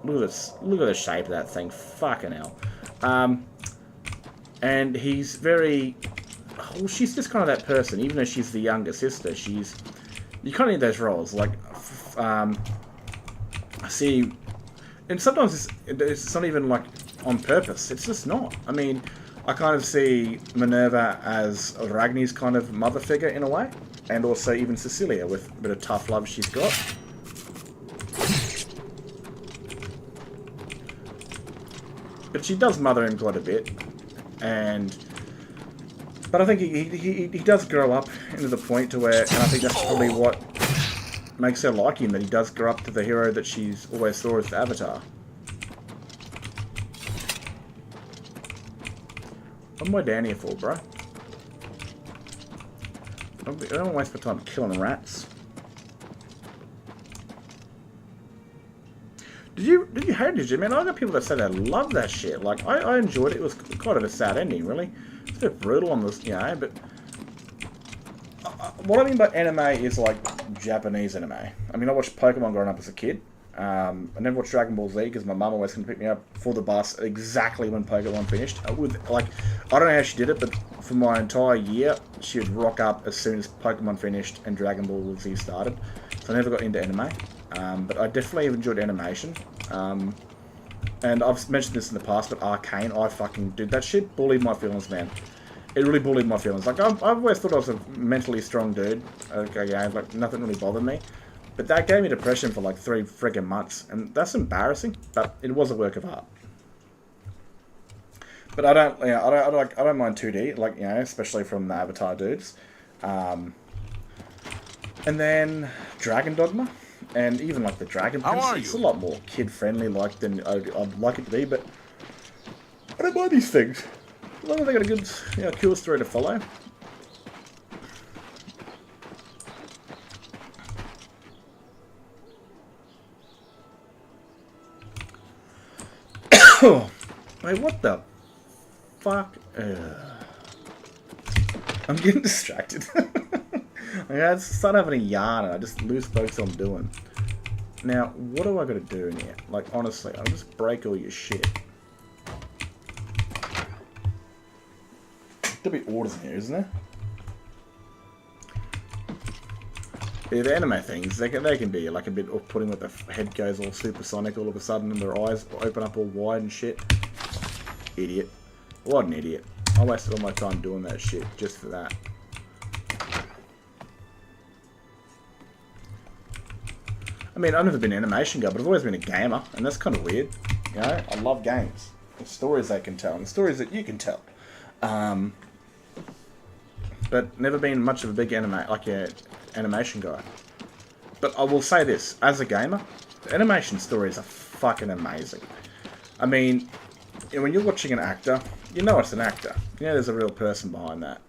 look at the shape of that thing, fucking hell. And he's very, well, she's just kind of that person, even though she's the younger sister, you kind of need those roles, like, see, and sometimes it's not even, like, on purpose, it's just not. I mean, I kind of see Minerva as Ragni's kind of mother figure in a way, and also even Cecilia with a bit of tough love she's got. But she does mother him quite a bit, but I think he does grow up into the point to where, and I think that's probably what makes her like him, that he does grow up to the hero that she's always saw as the Avatar. What am I down here for, bro? I don't want to waste my time killing rats. Did you hate it, did you? Man, I got people that say they love that shit. Like, I enjoyed it. It was kind of a sad ending, really. It's a bit brutal on this, you know, but... what I mean by anime is, like, Japanese anime. I mean, I watched Pokemon growing up as a kid. I never watched Dragon Ball Z because my mum always couldn't pick me up for the bus exactly when Pokemon finished. I don't know how she did it, but for my entire year, she would rock up as soon as Pokemon finished and Dragon Ball Z started. So I never got into anime. But I definitely have enjoyed animation. And I've mentioned this in the past, but Arcane, I fucking did that shit. Bullied my feelings, man. It really bullied my feelings. Like, I've always thought I was a mentally strong dude. Okay, yeah, like, nothing really bothered me. But that gave me depression for like 3 friggin' months. And that's embarrassing, but it was a work of art. But I don't mind 2D, like, you know, especially from the Avatar dudes. And then Dragon Dogma. And even like the Dragon Prince, it's a lot more kid-friendly like than I'd like it to be, but I don't mind these things. As long as they got a good, you know, cool story to follow. Wait, what the fuck? I'm getting distracted. I start having a yarn and I just lose focus on doing. Now, what do I gotta do in here? Like, honestly, I'll just break all your shit. There'll be orders in here, isn't there? Yeah, the anime things, they can be like a bit off-putting with the head goes all supersonic all of a sudden and their eyes open up all wide and shit. Idiot. What an idiot. I wasted all my time doing that shit just for that. I mean, I've never been an animation guy, but I've always been a gamer, and that's kind of weird. You know, I love games. The stories they can tell, and the stories that you can tell. But never been much of a big animation guy. But I will say this, as a gamer, the animation stories are fucking amazing. I mean, you know, when you're watching an actor, you know it's an actor. You know there's a real person behind that.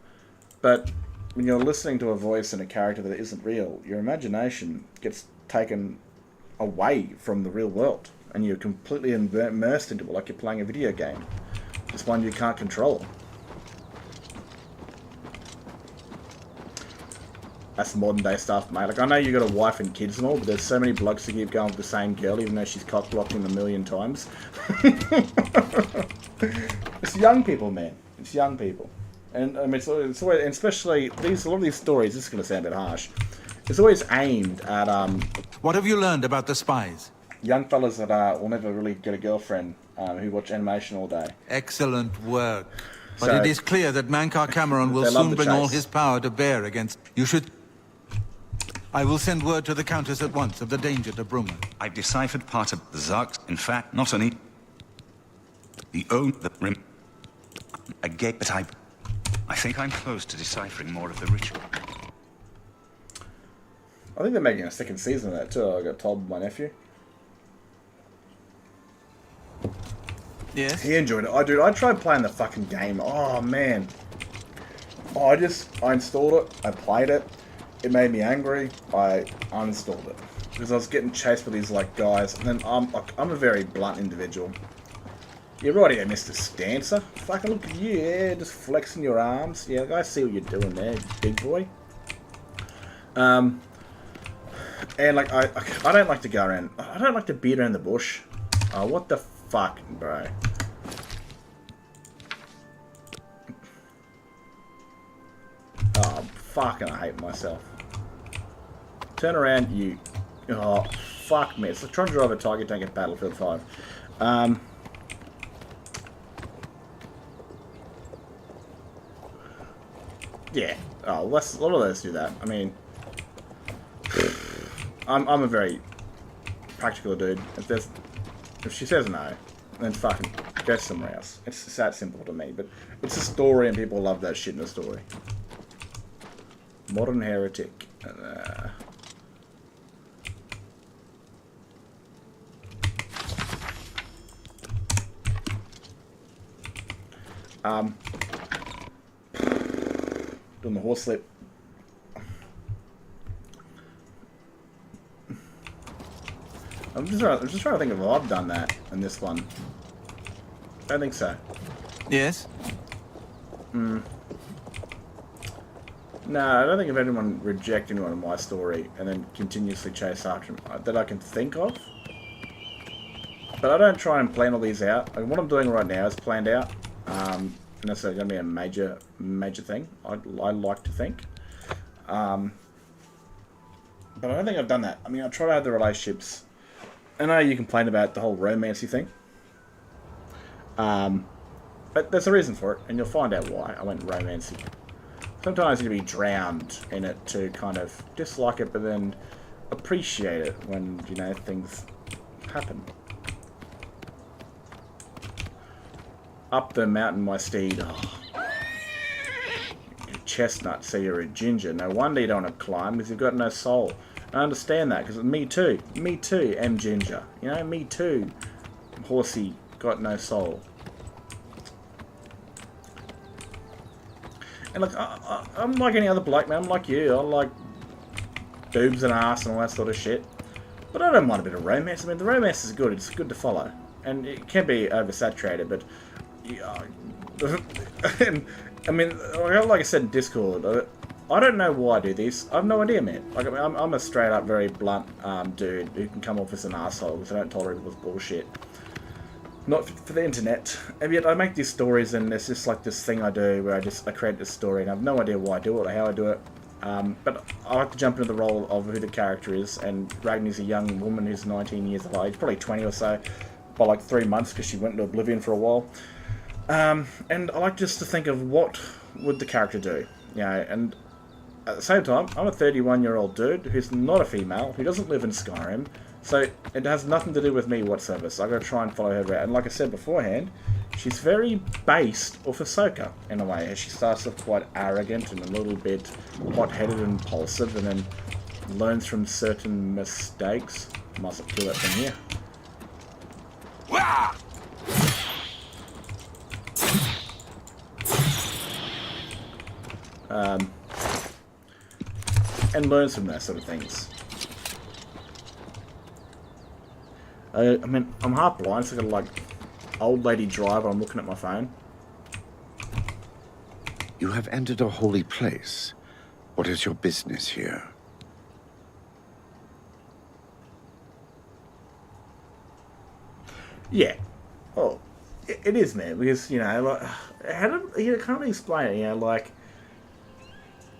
But when you're listening to a voice and a character that isn't real, your imagination gets taken away from the real world. And you're completely immersed into it like you're playing a video game. It's one you can't control. That's modern day stuff, mate. Like, I know you got a wife and kids and all, but there's so many blokes who keep going with the same girl, even though she's cock-blocked 1,000,000 times. It's young people, man. It's young people. And I mean, it's always, and especially a lot of these stories, this is going to sound a bit harsh, it's always aimed at... What have you learned about the spies? Young fellas that will never really get a girlfriend, who watch animation all day. Excellent work. But So, it is clear that Mankar Cameron will they love soon the bring all chase. his power to bear against... You should... I will send word to the Countess at once of the danger to Bruma. I've deciphered part of the Zarks. In fact, not only the own the rim a gate, but I think I'm close to deciphering more of the ritual. I think they're making a second season of that too, I got told by my nephew. Yes? He enjoyed it. I tried playing the fucking game. Oh, man. I installed it. I played it. It made me angry. I uninstalled it. Because I was getting chased by these, like, guys. And then I'm a very blunt individual. You're right here, Mr. Stancer. Fucking look at you, yeah. Just flexing your arms. Yeah, I see what you're doing there, big boy. And, like, I don't like to go around... I don't like to beat around the bush. Oh, what the fuck, bro? Oh, fucking I hate myself. Turn around, you... Oh, fuck me. It's like trying to drive a Tiger Tank at Battlefield 5. Yeah. Oh, let's do that. I mean, I'm a very practical dude. If she says no, then fucking go somewhere else. It's that simple to me. But it's a story, and people love that shit in the story. Modern heretic. Doing the horse slip. I'm just trying to think if I've done that in this one. I don't think so. Yes? No, I don't think I've had anyone reject anyone in my story and then continuously chase after them that I can think of. But I don't try and plan all these out. Like, what I'm doing right now is planned out. And that's going to be a major thing, I like to think. But I don't think I've done that. I mean, I try to have the relationships. I know you complain about the whole romancy thing. But there's a reason for it, and you'll find out why I went romancy. Sometimes you can be drowned in it to kind of dislike it, but then appreciate it when, you know, things happen. Up the mountain, my steed. Oh. Chestnut, so you're a ginger. No wonder you don't want to climb, because you've got no soul. I understand that, because me too, am ginger. You know, me too, horsey, got no soul. And look, I'm like any other bloke, man. I'm like you. I like boobs and ass and all that sort of shit. But I don't mind a bit of romance. I mean, the romance is good. It's good to follow. And it can be oversaturated, but... and, I mean, like I said in Discord, I don't know why I do this. I have no idea, man. Like, I mean, I'm a straight-up, very blunt dude who can come off as an asshole because I don't tolerate people's bullshit. Not for the internet. And yet I make these stories, and it's just like this thing I do where I create this story, and I have no idea why I do it or how I do it. But I like to jump into the role of who the character is, and Ragni's a young woman who's 19 years of age, probably 20 or so, by like 3 months because she went into Oblivion for a while. And I like just to think of what would the character do, you know, and at the same time, I'm a 31-year-old dude who's not a female, who doesn't live in Skyrim, so it has nothing to do with me whatsoever, so I've got to try and follow her around. And like I said beforehand, she's very based off Ahsoka, in a way. She starts off quite arrogant and a little bit hot-headed and impulsive, and then learns from certain mistakes. Mustn't kill that thing here. And learns from that sort of things. I mean, I'm half blind, so I've got like old lady driver. I'm looking at my phone. You have entered a holy place. What is your business here? Yeah. Oh, it is, man. Because, you know, like, you can't really explain it. You know, like,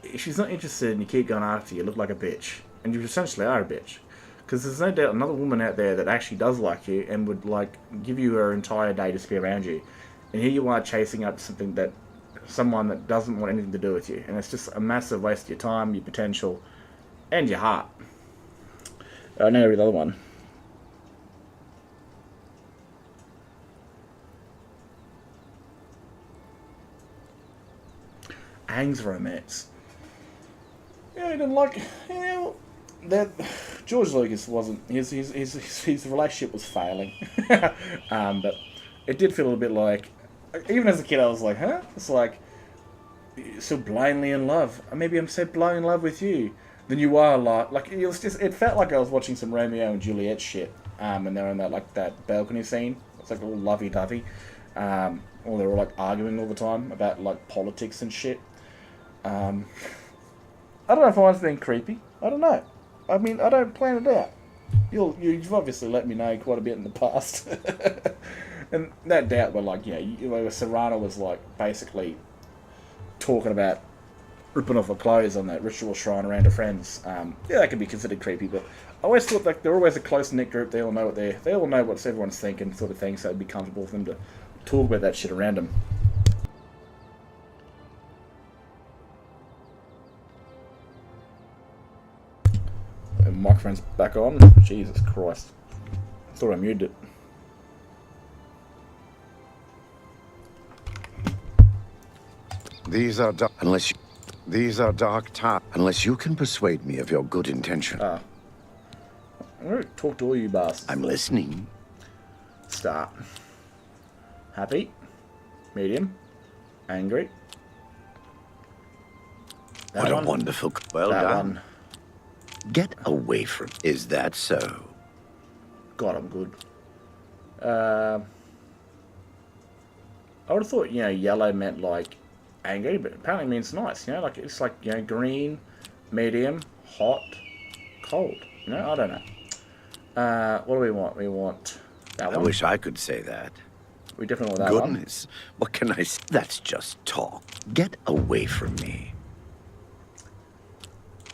if she's not interested and you keep going after you, look like a bitch, and you essentially are a bitch. Because there's no doubt another woman out there that actually does like you and would, like, give you her entire day to be around you. And here you are chasing up someone that doesn't want anything to do with you. And it's just a massive waste of your time, your potential, and your heart. I know every other one. Aang's romance. Yeah, I didn't like... Yeah, that George Lucas wasn't his relationship was failing, but it did feel a bit like, even as a kid I was like, huh? It's like, so blindly in love. Maybe I'm so blindly in love with you. Then you are a lot. Like, it was just, it felt like I was watching some Romeo and Juliet shit. And they're in that balcony scene. It's like a little lovey-dovey. Or they're all like arguing all the time about like politics and shit. I don't know if I was being creepy. I don't know. I mean, I don't plan it out. You've obviously let me know quite a bit in the past. And no doubt, but like, yeah, Serrano was like basically talking about ripping off her clothes on that ritual shrine around her friends. Yeah, that could be considered creepy, but I always thought like they're always a close-knit group. They all know what they all know what everyone's thinking, sort of thing. So it'd be comfortable for them to talk about that shit around them. microphone's back on. Jesus Christ. I thought I muted it. These are dark times. Unless you can persuade me of your good intention. I'm going to talk to all you bastards. I'm listening. Start. Happy. Medium. Angry. What a wonderful... Well that done. One. Get away from... Is that so? God, I'm good. I would have thought, you know, yellow meant like angry, but apparently it means nice, you know, like it's like, you know, green, medium, hot, cold. You know, I don't know. What do we want? We want that one. I wish I could say that. We definitely want that one. Goodness, what can I say? That's just talk. Get away from me.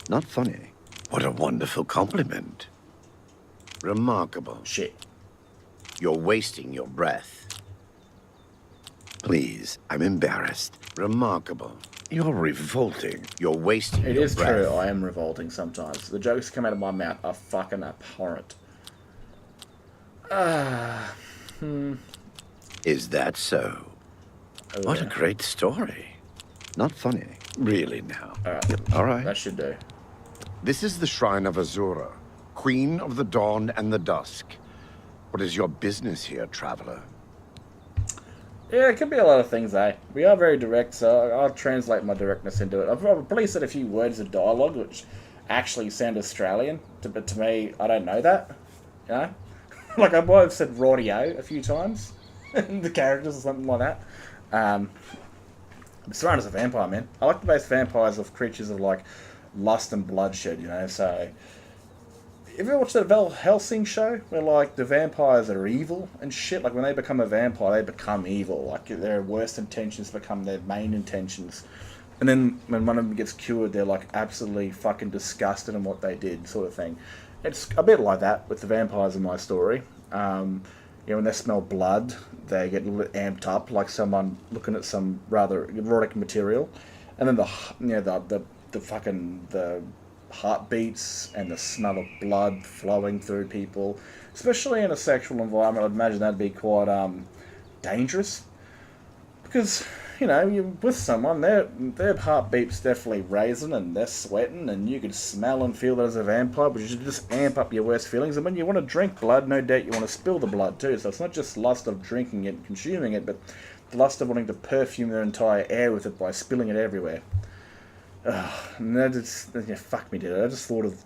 Not funny. What a wonderful compliment. Remarkable. Shit. You're wasting your breath. Please, I'm embarrassed. Remarkable. You're revolting. You're wasting your breath. It is true, I am revolting sometimes. The jokes that come out of my mouth are fucking abhorrent. Is that so? Oh, What yeah. a great story. Not funny. Really now. All right. That should do. This is the Shrine of Azura, Queen of the Dawn and the Dusk. What is your business here, traveler? Yeah, it could be a lot of things, eh? We are very direct, so I'll translate my directness into it. I've probably said a few words of dialogue which actually sound Australian, but to me, I don't know that. You know? Like, I might have said radio a few times. The characters or something like that. I'm surrounded as a vampire, man. I like to base vampires off creatures of, like, lust and bloodshed, you know, so... Have you ever watched that Van Helsing show? Where, like, the vampires are evil and shit? Like, when they become a vampire, they become evil. Like, their worst intentions become their main intentions. And then, when one of them gets cured, they're, like, absolutely fucking disgusted in what they did, sort of thing. It's a bit like that with the vampires in my story. You know, when they smell blood, they get a little amped up, like someone looking at some rather erotic material. And then the fucking heartbeats and the smell of blood flowing through people, especially in a sexual environment, I'd imagine that'd be quite dangerous. Because, you know, you're with someone, their heartbeat's definitely raising and they're sweating and you could smell and feel that as a vampire, but you should just amp up your worst feelings. And when you want to drink blood, no doubt you want to spill the blood too. So it's not just lust of drinking it and consuming it, but the lust of wanting to perfume their entire air with it by spilling it everywhere. And that just, yeah, fuck me, dude. I just thought of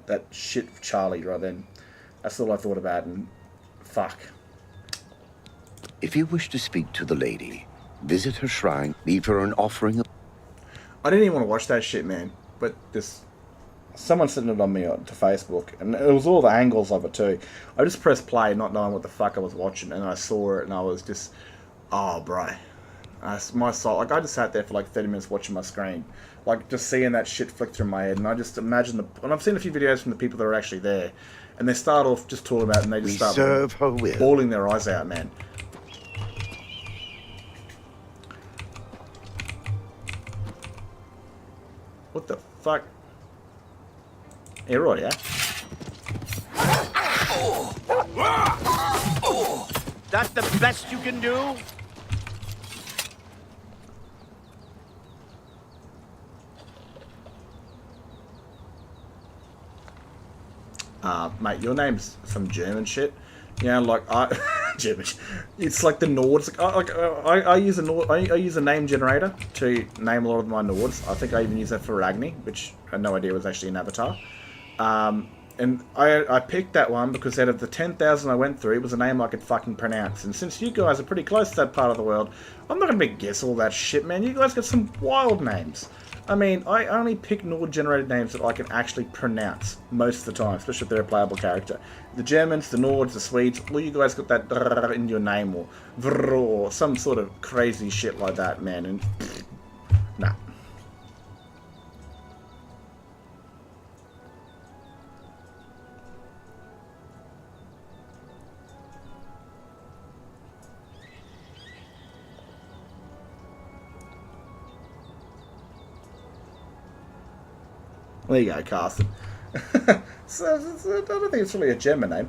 that shit of Charlie right then. That's all I thought about, and fuck. If you wish to speak to the lady, visit her shrine, leave her an offering of... I didn't even want to watch that shit, man. But someone sent it on me to Facebook, and it was all the angles of it too. I just pressed play, not knowing what the fuck I was watching, and I saw it, and I was just, oh, bro. My soul, like, I just sat there for like 30 minutes watching my screen. Like, just seeing that shit flick through my head, and I just imagine and I've seen a few videos from the people that are actually there, and they start off just talking about it, and they just start bawling their eyes out, man. What the fuck? Yeah, right, yeah? That's the best you can do? Mate, your name's some German shit. You know, like, German. It's like the Nords. I use I use a name generator to name a lot of my Nords. I think I even use that for Ragni, which I had no idea was actually an avatar. And I picked that one because out of the 10,000 I went through, it was a name I could fucking pronounce. And since you guys are pretty close to that part of the world, I'm not going to guess all that shit, man. You guys got some wild names. I mean, I only pick Nord-generated names that I can actually pronounce most of the time, especially if they're a playable character. The Germans, the Nords, the Swedes, all you guys got that drrr in your name, or vrr, or some sort of crazy shit like that, man. And nah. There you go, Carson. So, I don't think it's really a German name.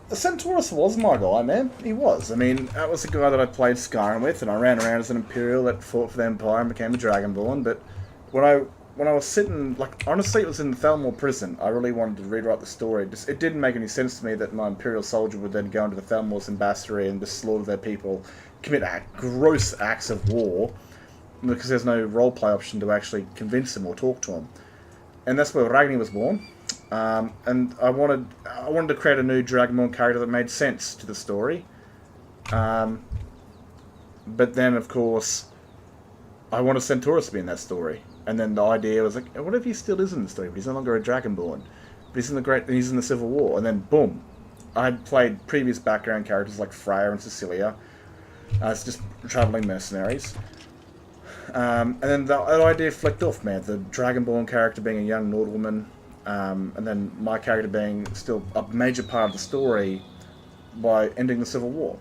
Centaurus was my guy, man. He was. I mean, that was the guy that I played Skyrim with, and I ran around as an Imperial that fought for the Empire and became a Dragonborn. But when I was sitting, like, honestly, it was in the Thalmor prison. I really wanted to rewrite the story. It didn't make any sense to me that my Imperial soldier would then go into the Thalmor's ambassador and just slaughter their people, commit gross acts of war, because there's no roleplay option to actually convince them or talk to them. And that's where Ragni was born. And I wanted to create a new Dragonborn character that made sense to the story. But then, of course, I wanted Centaurus to be in that story. And then the idea was like, what if he still is in the story, but he's no longer a Dragonborn? But he's in the Civil War. And then, boom. I had played previous background characters like Freya and Cecilia as just travelling mercenaries. And then that idea flicked off, man. The Dragonborn character being a young Nord woman, and then my character being still a major part of the story by ending the Civil War.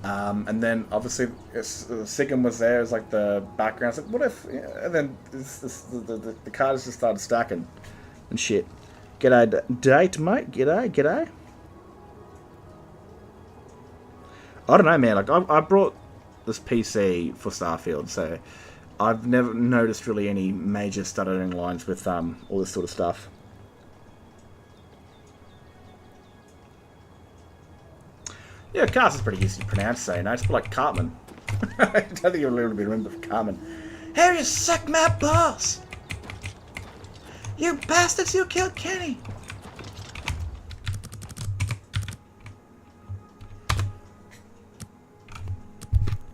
And then obviously Sigurd was there as like the background. Like, what if? And then the cards just started stacking and shit. G'day, date mate. G'day. I don't know, man. Like I brought this PC for Starfield, so I've never noticed really any major stuttering lines with all this sort of stuff. Yeah, Cast is pretty easy to pronounce, so you know, it's like Cartman. I don't think you'll really remember Cartman. Hey, you suck my balls! You bastards, you killed Kenny!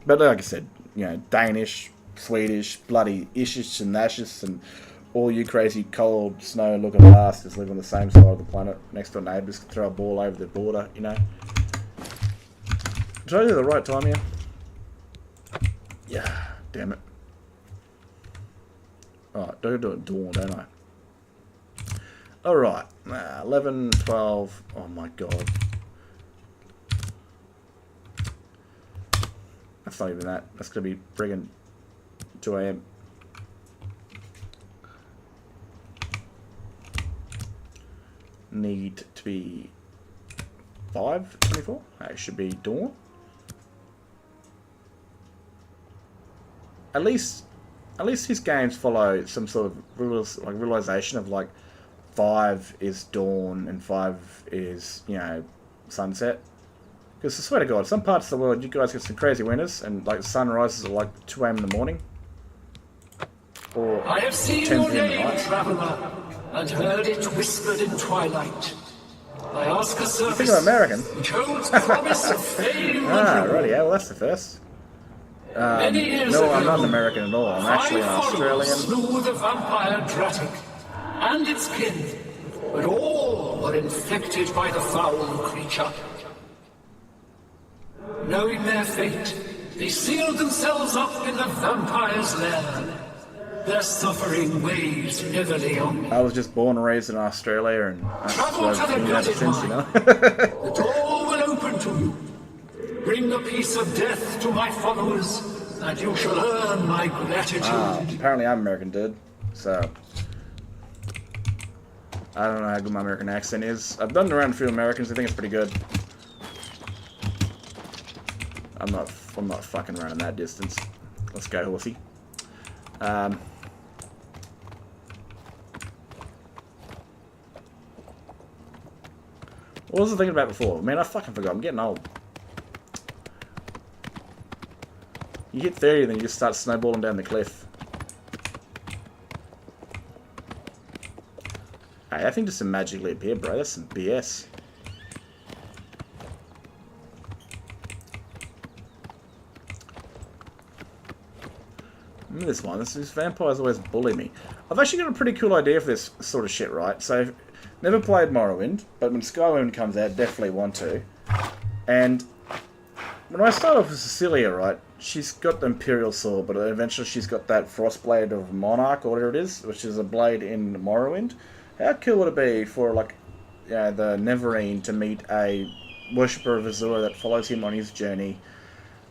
But like I said, you know, Danish, Swedish, bloody Ishish and Nashish, and all you crazy cold snow looking bastards live on the same side of the planet next to our neighbours, can throw a ball over the border, you know. Did I do the right time here? Yeah, damn it. Alright, do it dawn, don't I? Alright, 11, 12, oh my god. That's not even that. That's going to be friggin' 2 AM. Need to be 5:24. That should be dawn. At least his games follow some sort of realization of like 5 is dawn and 5 is, you know, sunset. Because I swear to God, some parts of the world you guys get some crazy winters and like sunrises are like 2 AM in the morning. Or I have seen 10 your PM name, at night. traveler, and heard it whispered in twilight. I ask a You service. think I'm American? Which holds promise of fame and righty, yeah, well that's the first. Many years No, ago, I'm not an American at all. I'm actually an 5 followers Australian. slew the vampire Dratic and its kin, but all were infected by the foul creature. Knowing their fate, they sealed themselves up in the vampire's lair. Their suffering weighs heavily on me. I was just born and raised in Australia, and Travel to the been ever gutted since, you know. The door will open to you. Bring the piece of death to my followers, and you shall earn my gratitude. Apparently I'm American, dude. So I don't know how good my American accent is. I've done around a few Americans. I think it's pretty good. I'm not fucking around in that distance. Let's go, horsey. What was I thinking about before? Man, I fucking forgot. I'm getting old. You hit 30, then you just start snowballing down the cliff. Hey, that thing just magically appeared, bro. That's some BS. Remember this one. These vampires always bully me. I've actually got a pretty cool idea for this sort of shit, right? So, never played Morrowind, but when Skyrim comes out, definitely want to. And when I start off with Cecilia, right, she's got the Imperial Sword, but eventually she's got that Frostblade of Monarch, or whatever it is, which is a blade in Morrowind. How cool would it be for, like, the Neverine to meet a worshipper of Azura that follows him on his journey,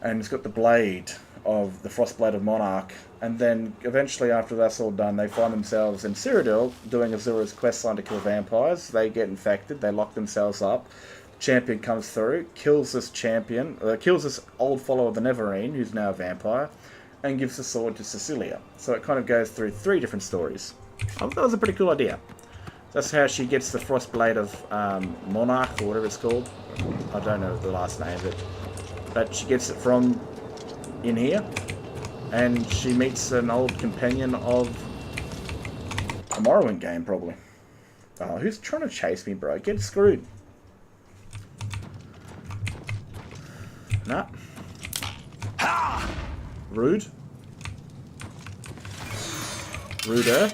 and he's got the blade of the Frostbladed Monarch, and then eventually after that's all done, they find themselves in Cyrodiil doing Azura's questline to kill vampires. They get infected, they lock themselves up. Champion comes through, kills this champion, kills this old follower of the Neverine, who's now a vampire, and gives the sword to Cecilia. So it kind of goes through 3 different stories. I thought that was a pretty cool idea. That's how she gets the Frostblade of Monarch, or whatever it's called. I don't know the last name of it. But she gets it from in here, and she meets an old companion of a Morrowind game, probably. Oh, who's trying to chase me, bro? Get screwed. Nah. Rude. Ruder.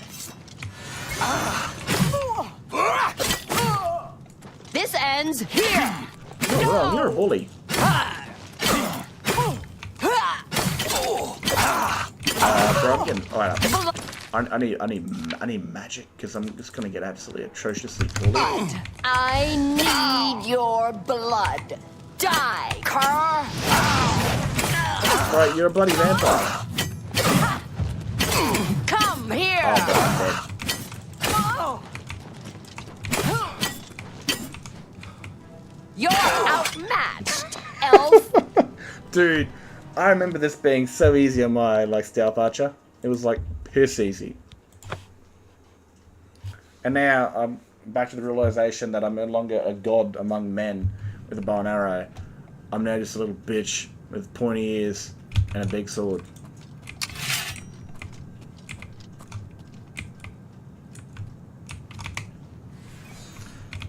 This ends here. Oh, well, you're a bully. Bro, I'm getting. Alright, I need magic because I'm just gonna get absolutely atrociously bullied. I need your blood. Die, Carr. Right, you're a bloody vampire. Come here. Oh, You're outmatched, elf. dude, I remember this being so easy on my stealth archer. It was like piss easy. And now I'm back to the realization that I'm no longer a god among men with a bow and arrow. I'm now just a little bitch with pointy ears and a big sword.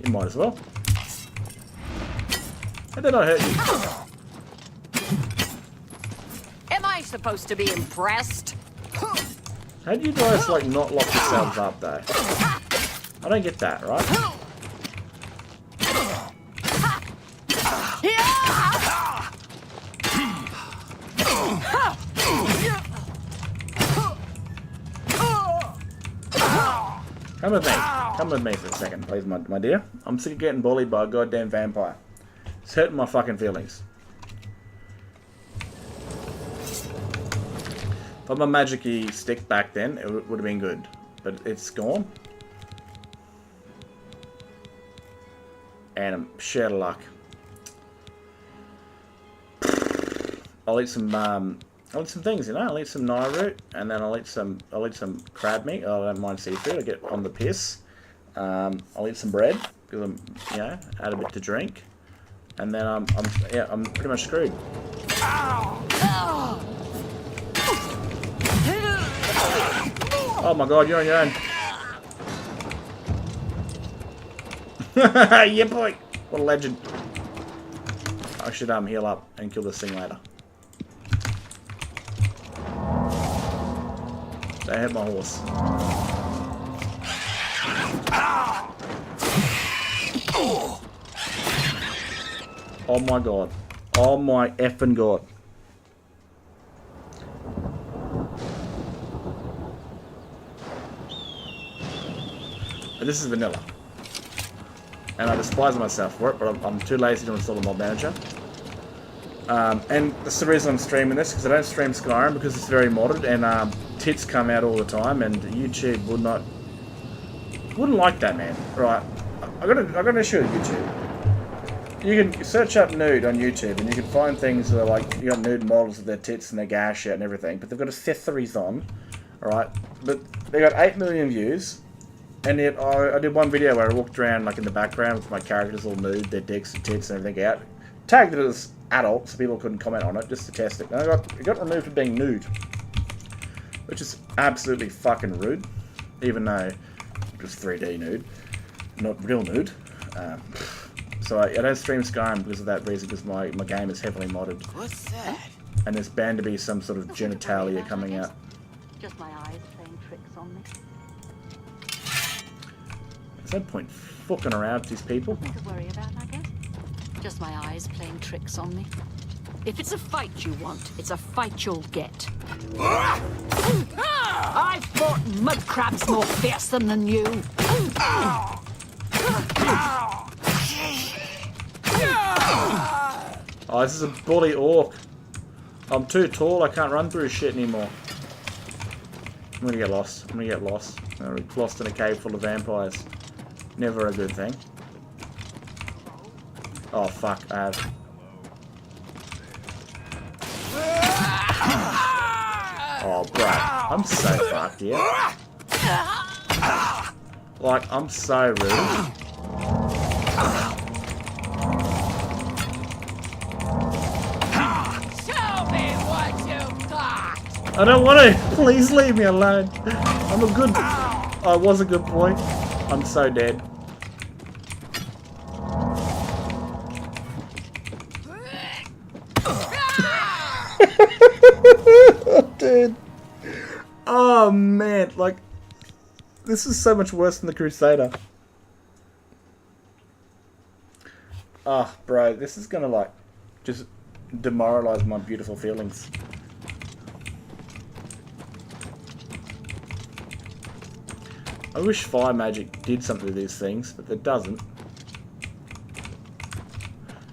You might as well. How did I hurt you? Am I supposed to be impressed? How do you guys not lock yourselves up though? I don't get that, right? Come with me. Come with me for a second, please, my dear. I'm sick of getting bullied by a goddamn vampire. It's hurting my fucking feelings. If I had my magic-y stick back then, it would have been good. But it's gone. And I'm shit out of luck. I'll eat some things, you know. I'll eat some Nairut, and then I'll eat some crab meat. Oh, I don't mind seafood. I get on the piss. I'll eat some bread because I'm, add a bit to drink, and then I'm pretty much screwed. Oh my god, you're on your own. Yeah, boy. What a legend. I should heal up and kill this thing later. They hit my horse. Oh my god. Oh my effing god. This is vanilla. And I despise myself for it, but I'm too lazy to install the mod manager. And that's the reason I'm streaming this, because I don't stream Skyrim because it's very modded and tits come out all the time, and YouTube wouldn't like that, man. Right, I got an issue with YouTube. You can search up nude on YouTube and you can find things that are like, you got nude models with their tits and their gash out and everything, but they've got accessories on, alright? But they got 8 million views. And yet, I did one video where I walked around in the background with my characters all nude, their dicks and tits and everything out. Tagged it as adult so people couldn't comment on it, just to test it. And it got removed for being nude. Which is absolutely fucking rude. Even though it was 3D nude. Not real nude. So I don't stream Skyrim because of that reason, because my game is heavily modded. What's that? And there's bound to be some sort of genitalia coming out. Just my eyes playing tricks on me. There's no point fucking around with these people. Nothing to worry about, I guess. Just my eyes playing tricks on me. If it's a fight you want, it's a fight you'll get. I've fought mud crabs more fearsome than you. Oh, this is a bully orc. I'm too tall, I can't run through shit anymore. I'm gonna get lost. I'm gonna get lost. I'm gonna get lost in a cave full of vampires. Never a good thing. Oh fuck, I have. Oh bro, I'm so fucked here. Like, I'm so rude. I don't want to. Please leave me alone. I'm a good. I was a good boy. I'm so dead. Dude. Oh man, like this is so much worse than the Crusader. Ah, bro, this is gonna like just demoralize my beautiful feelings. I wish fire magic did something to these things, but it doesn't.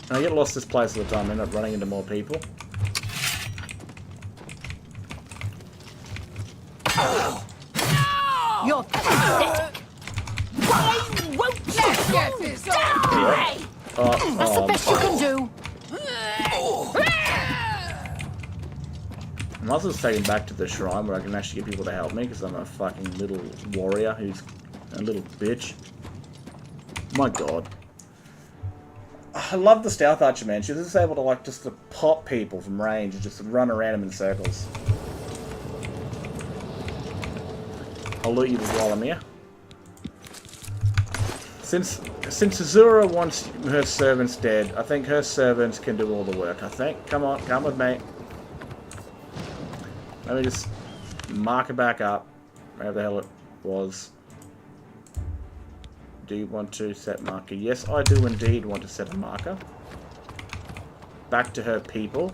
And I get lost this place all the time, I end up running into more people. You're pathetic. Why won't you get this die? That's the best you can do. I might as well take him back to the shrine where I can actually get people to help me, because I'm a fucking little warrior who's a little bitch. My god. I love the stealth archer, man. She's just able to like just to pop people from range and just run around them in circles. I'll loot you while I'm here. Since Azura wants her servants dead, I think her servants can do all the work, I think. Come on, come with me. Let me just mark it back up. Wherever the hell it was. Do you want to set marker? Yes, I do indeed want to set a marker. Back to her people.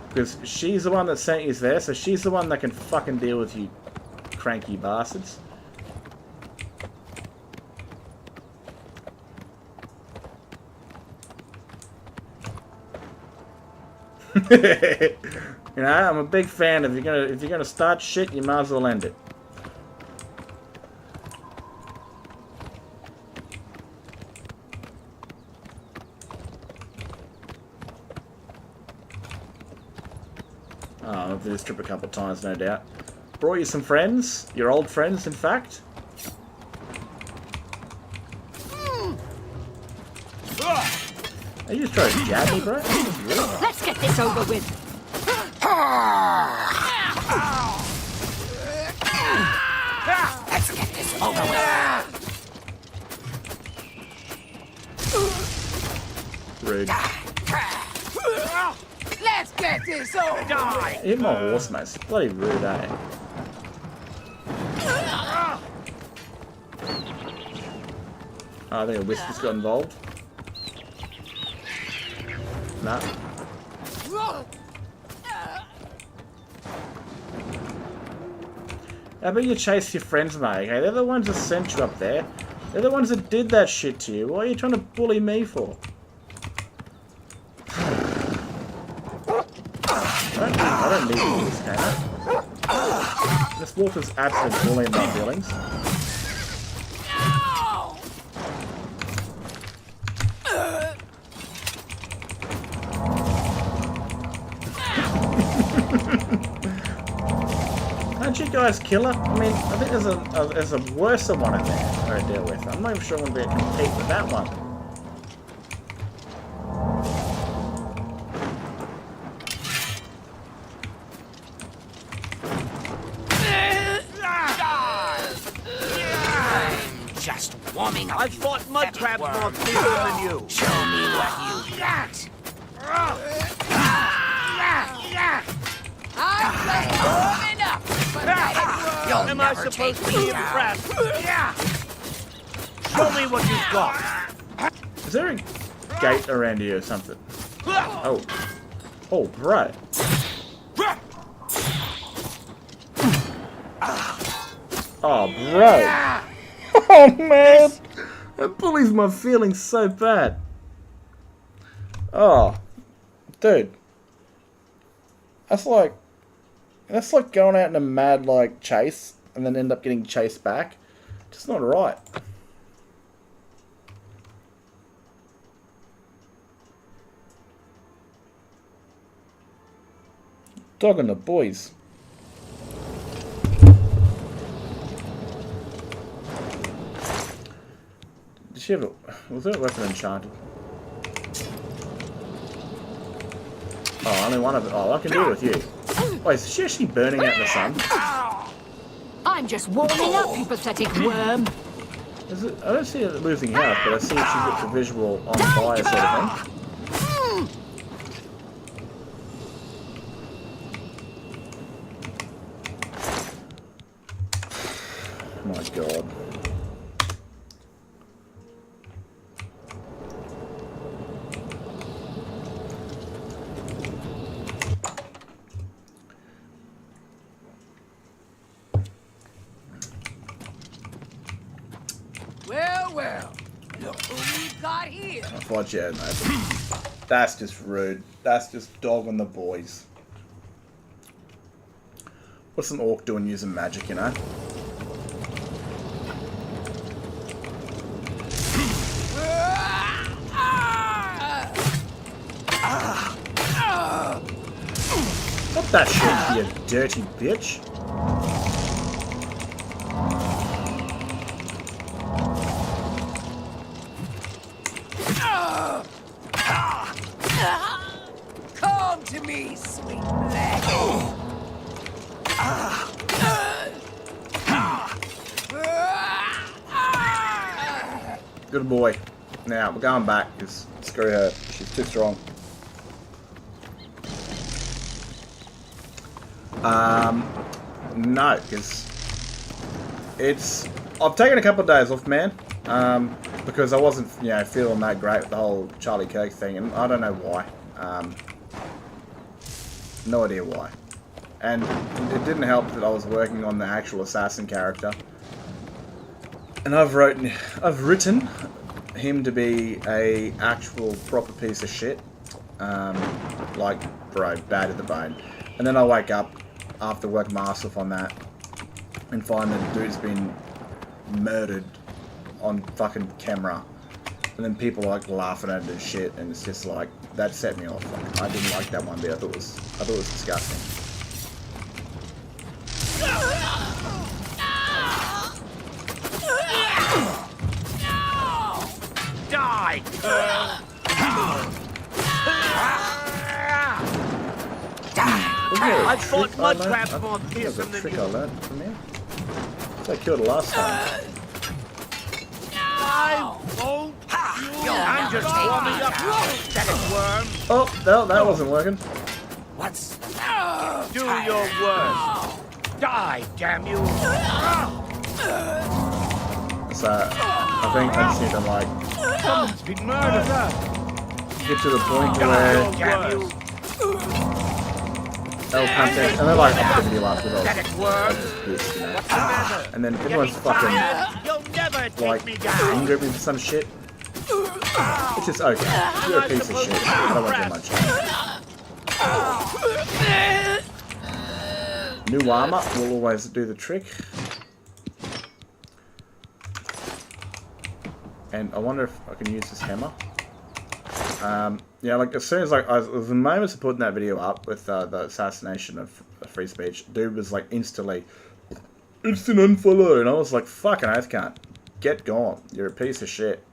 Because she's the one that sent you there, so she's the one that can fucking deal with you cranky bastards. You know, I'm a big fan of if you're gonna start shit, you might as well end it. Oh, I've been to this trip a couple of times, no doubt. Brought you some friends, your old friends, in fact. Are you just trying to jab me, bro? Let's get this over with. Let's get this over with. Rude. Let's get this over with. Hit my horse, mate. It's bloody rude, eh? Oh, I think a Whisper's got involved. Nah. How about you chase your friends, mate? Okay, they're the ones that sent you up there. They're the ones that did that shit to you. What are you trying to bully me for? I don't need all this, can I? This wolf is absolutely bullying my feelings. Can't you guys kill her? I mean, I think there's a worse one in there to deal with. I'm not even sure I'm going to be able to compete with that one. I'm just warming up. I've fought mud crabs more fierce than you. Show me what you got. I'm warming up. You'll Am I never supposed take to me be down. impressed? Show me what you've got. Is there a gate around here or something? Oh. Oh, right. Oh, bro. Oh, man. That bullies my feelings so bad. Oh. Dude. That's like going out in a mad like chase and then end up getting chased back. Just not right. Dog and the boys. Did she have a... Was there a weapon enchanted? Oh, only one of it. Oh, I can do it with you. Wait, is she actually burning out in the sun? I'm just warming up, you pathetic worm. Is it, I don't see it losing health, but I see she gets a visual on fire sort of thing. My God. Well, look who we've got here. I thought you had no. That's just rude. That's just dogging the boys. What's an orc doing using magic, you know? Stop that shit, you dirty bitch. Come to me, sweet lad. Good boy. Now, we're going back, because screw her. She's too strong. No, because it's... I've taken a couple of days off, man. Because I wasn't, you know, feeling that great with the whole Charlie Kirk thing, and I don't know why. No idea why. And it didn't help that I was working on the actual assassin character. And I've written him to be a actual proper piece of shit. Like, bro, bad at the bone. And then I wake up after work my ass off on that and find that the dude's been murdered on fucking camera. And then people like laughing at it and shit, and it's just like, that set me off. Like, I didn't like that one bit. I thought it was disgusting. Die! I fought mud crabs more fearsome than you. I learned from him. I killed it last time. I won't. I'm just warming up, pathetic worm. Oh, no, that wasn't working. What's do your worst. Die, damn you. So, I think I just need to, like, Someone's been murdered. get to the point where they'll come in, and they're like, up the video after those. I was just pissed, you know. And then everyone's fucking, like, angry at me for some shit. It's just, okay, you're a piece of shit. I don't want to do much. New armor will always do the trick. And I wonder if I can use this hammer. Yeah, like as soon as like the moments of putting that video up with the assassination of free speech, dude was like instant unfollow, and I was like, fucking oath cunt, get gone. You're a piece of shit.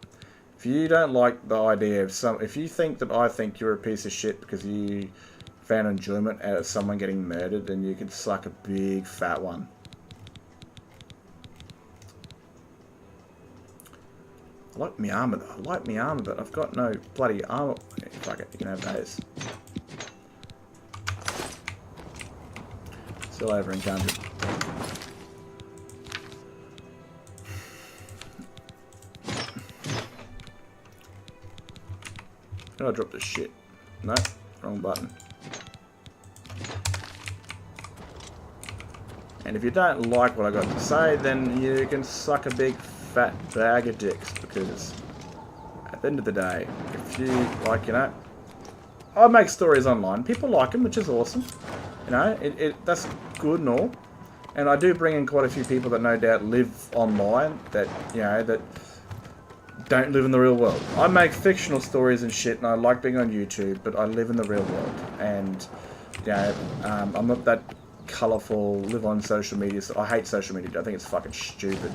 If you don't like the idea of if you think that I think you're a piece of shit because you found enjoyment out of someone getting murdered, then you can suck a big fat one. I like my armor though. I like my armor, but I've got no bloody armor. Yeah, fuck it, you can have those. Still over encountered. Oh, I dropped this shit. No, wrong button. And if you don't like what I got to say, then you can suck a big fat bag of dicks, because at the end of the day, if you like, you know, I make stories online, people like them, which is awesome. You know, that's good and all. And I do bring in quite a few people that no doubt live online, that, you know, that don't live in the real world. I make fictional stories and shit, and I like being on YouTube, but I live in the real world. And, you know, I'm not that colourful, live on social media. So I hate social media. I think it's fucking stupid.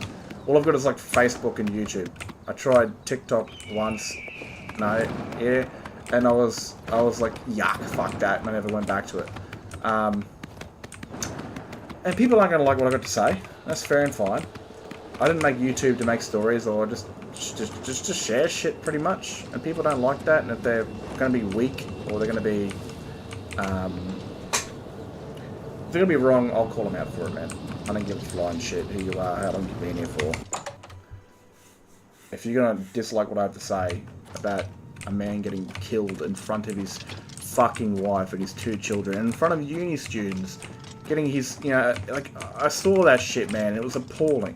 All I've got is like Facebook and YouTube. I tried TikTok once. No, yeah. And I was like, yuck, fuck that, and I never went back to it. And people aren't going to like what I've got to say. That's fair and fine. I didn't make YouTube to make stories or just share shit, pretty much. And people don't like that. And if they're going to be weak or they're going to be... if they're going to be wrong, I'll call them out for it, man. I don't give a flying shit who you are, how long you've been here for. If you're going to dislike what I have to say about a man getting killed in front of his fucking wife and his 2 children, and in front of uni students, getting his, you know, like, I saw that shit, man. It was appalling.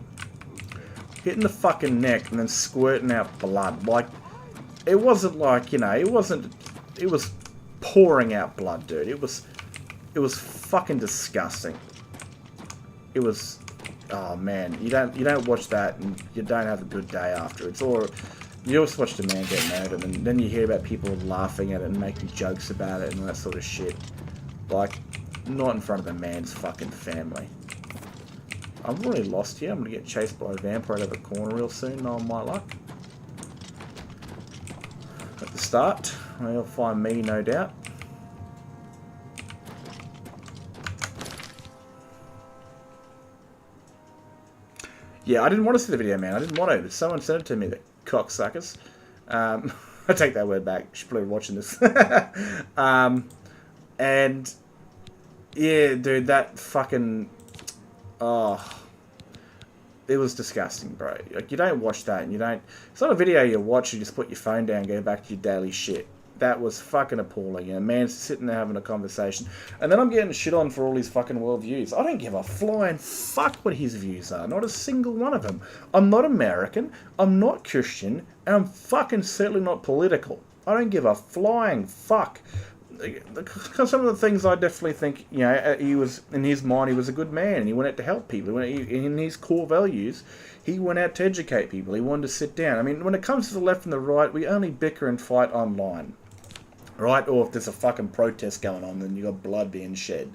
Hitting the fucking neck and then squirting out blood. Like, it wasn't like, you know, it was pouring out blood, dude. It was fucking disgusting. It was, oh man, you don't watch that and you don't have a good day afterwards. Or you just watch the man get murdered and then you hear about people laughing at it and making jokes about it and that sort of shit. Like, not in front of the man's fucking family. I'm really lost here. I'm gonna get chased by a vampire out of the corner real soon, on my luck. At the start, he'll find me, no doubt. Yeah, I didn't want to see the video, man. I didn't want to, but someone sent it to me, the cocksuckers. I take that word back. You should probably be watching this. And yeah, dude, that fucking... oh, it was disgusting, bro. Like, you don't watch that, and you don't... It's not a video you watch, you just put your phone down and go back to your daily shit. That was fucking appalling. You know, man's sitting there having a conversation, and then I'm getting shit on for all his fucking world views. I don't give a flying fuck what his views are. Not a single one of them. I'm not American, I'm not Christian, and I'm fucking certainly not political. I don't give a flying fuck. Because some of the things I definitely think, you know, he was, in his mind, he was a good man, and he went out to help people. In his core values, he went out to educate people. He wanted to sit down. I mean, when it comes to the left and the right, we only bicker and fight online, right? Or if there's a fucking protest going on, then you got blood being shed.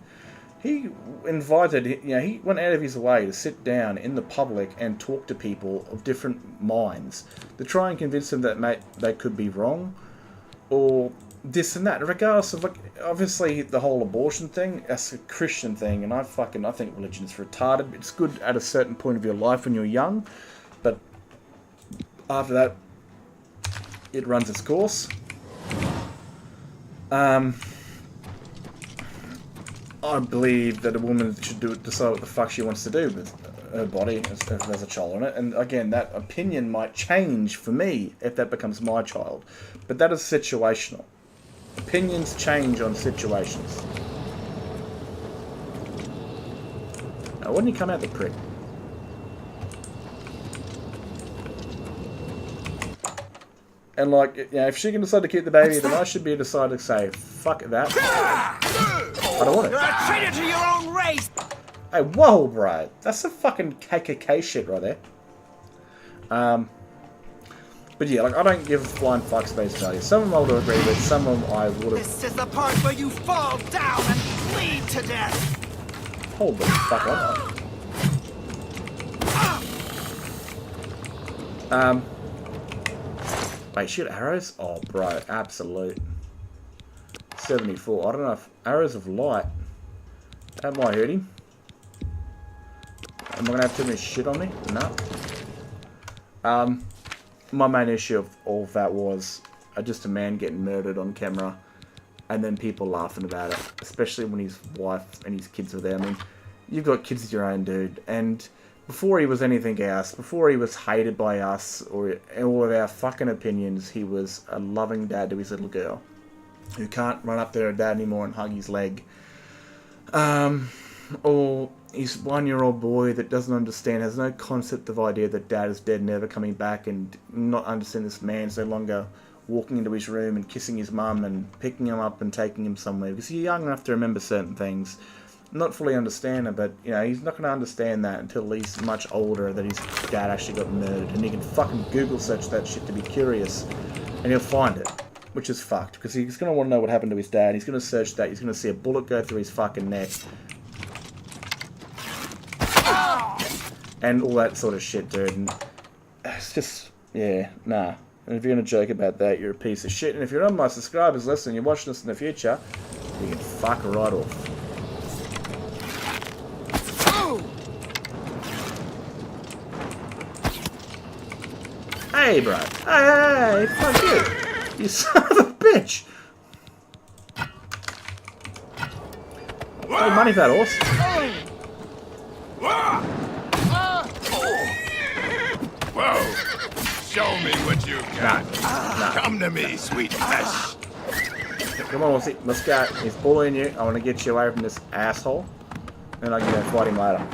He invited, you know, he went out of his way to sit down in the public and talk to people of different minds to try and convince them that, mate, they could be wrong, or this and that, regardless of, like, obviously the whole abortion thing, that's a Christian thing, and I think religion is retarded. It's good at a certain point of your life when you're young, but after that, it runs its course. I believe that a woman should decide what the fuck she wants to do with her body if there's a child on it, and again, that opinion might change for me if that becomes my child, but that is situational. Opinions change on situations. Now, why didn't you come out, the prick? And, like, you know, if she can decide to keep the baby, then I should be decided to say, fuck that. I don't want it. You're a traitor to your own race! Hey, whoa, bro. That's some fucking KKK shit right there. But yeah, like, I don't give flying fucks face value. Some of them I would agree with, some of them I would have... This is the part where you fall down and bleed to death! Hold the fuck on. Wait, shoot arrows? Oh, bro, absolute. 74. I don't know if arrows of light. That might hurt him. Am I gonna have too much shit on me? No. My main issue of all of that was just a man getting murdered on camera, and then people laughing about it, especially when his wife and his kids were there. I mean, you've got kids of your own, dude, and before he was anything else, before he was hated by us or all of our fucking opinions, he was a loving dad to his little girl, who can't run up to her dad anymore and hug his leg. Or his 1-year-old boy that doesn't understand, has no concept of idea that dad is dead, never coming back, and not understand this man's no longer walking into his room and kissing his mum and picking him up and taking him somewhere, because you're young enough to remember certain things. Not fully understand it, but you know, he's not going to understand that until he's much older, that his dad actually got murdered, and he can fucking Google search that shit to be curious, and he'll find it, which is fucked, because he's going to want to know what happened to his dad. He's going to search that, he's going to see a bullet go through his fucking neck, and all that sort of shit, dude. And it's just, yeah, nah. And if you're going to joke about that, you're a piece of shit. And if you're on my subscribers list and you're watching this in the future, you can fuck right off. Hey, bro. Hey, fuck you. You son of a bitch. I'll pay money for that horse. Whoa! Show me what you got. Nah. Come to me, sweet flesh. Come on, horsey. Let's go. He's bullying you. I want to get you away from this asshole. Then I can go fight him later.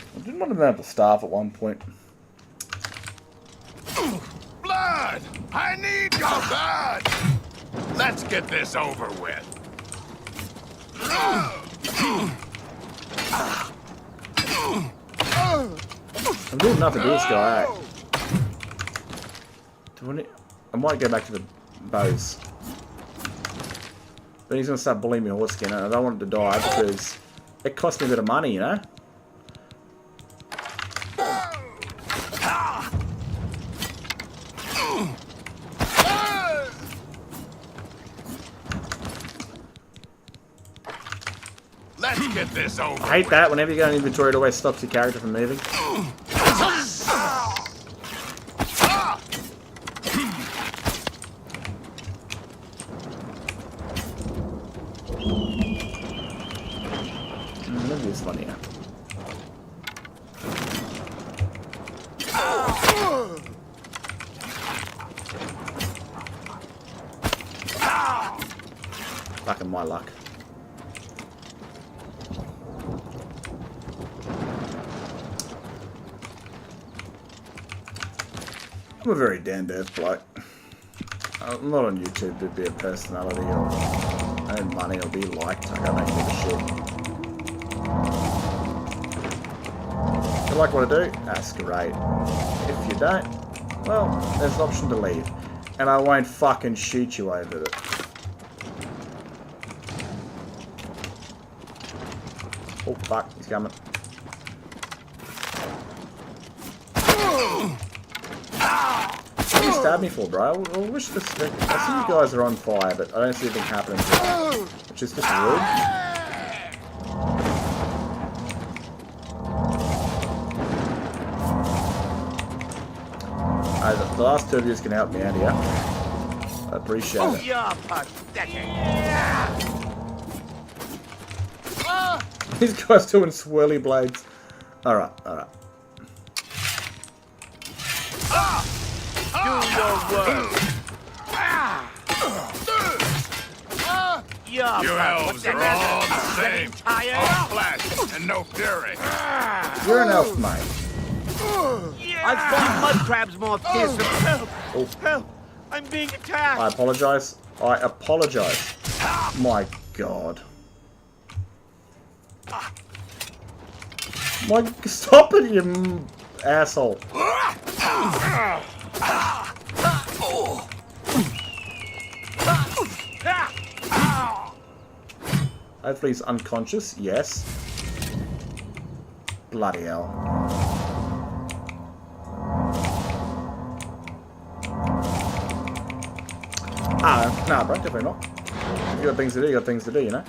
I didn't want to mount the staff at one point. Blood! I need your blood! Let's get this over with. I'm doing nothing to this guy, eh? I might go back to the bows. Then he's going to start bullying me horse skin, and I don't want it to die because it costs me a bit of money, you know? Let's get this over. I hate that. Whenever you go in inventory, it always stops your character from moving. Look at this one here. Fucking my luck. I'm a very down-to-earth bloke. I'm not on YouTube to be a personality or earn money or be liked. I don't give a shit. If you like what I do, that's great. If you don't, well, there's an option to leave. And I won't fucking shoot you over it. Oh fuck, he's coming. What do you stab me for, bro? I wish this. I see you guys are on fire, but I don't see anything happening to you, which is just rude. The last two of you can help me out here. I appreciate it. You're pathetic. These guys doing swirly blades. Alright, alright. Do your work. You elves are all the same. All flesh and no fury. You're an elf, mate. I find mud crabs more fearsome. Help! Oh. Help! I'm being attacked. I apologize. I apologize. My God. Stop it, you asshole. Hopefully he's unconscious. Yes. Bloody hell. Nah, bro, definitely not. If you got things to do, you got things to do, you know?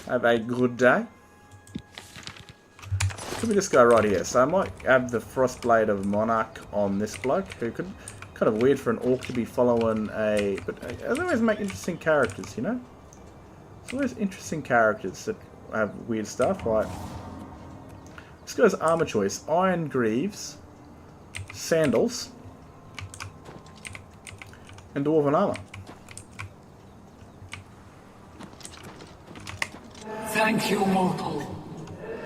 Have a good day. Could be this guy right here. So I might have the Frostblade of Monarch on this bloke, who could kind of weird for an orc to be following a. But they always make interesting characters, you know. Some of those interesting characters that have weird stuff, like this guy's armor choice: iron greaves, sandals, and dwarven armor. Thank you, mortal.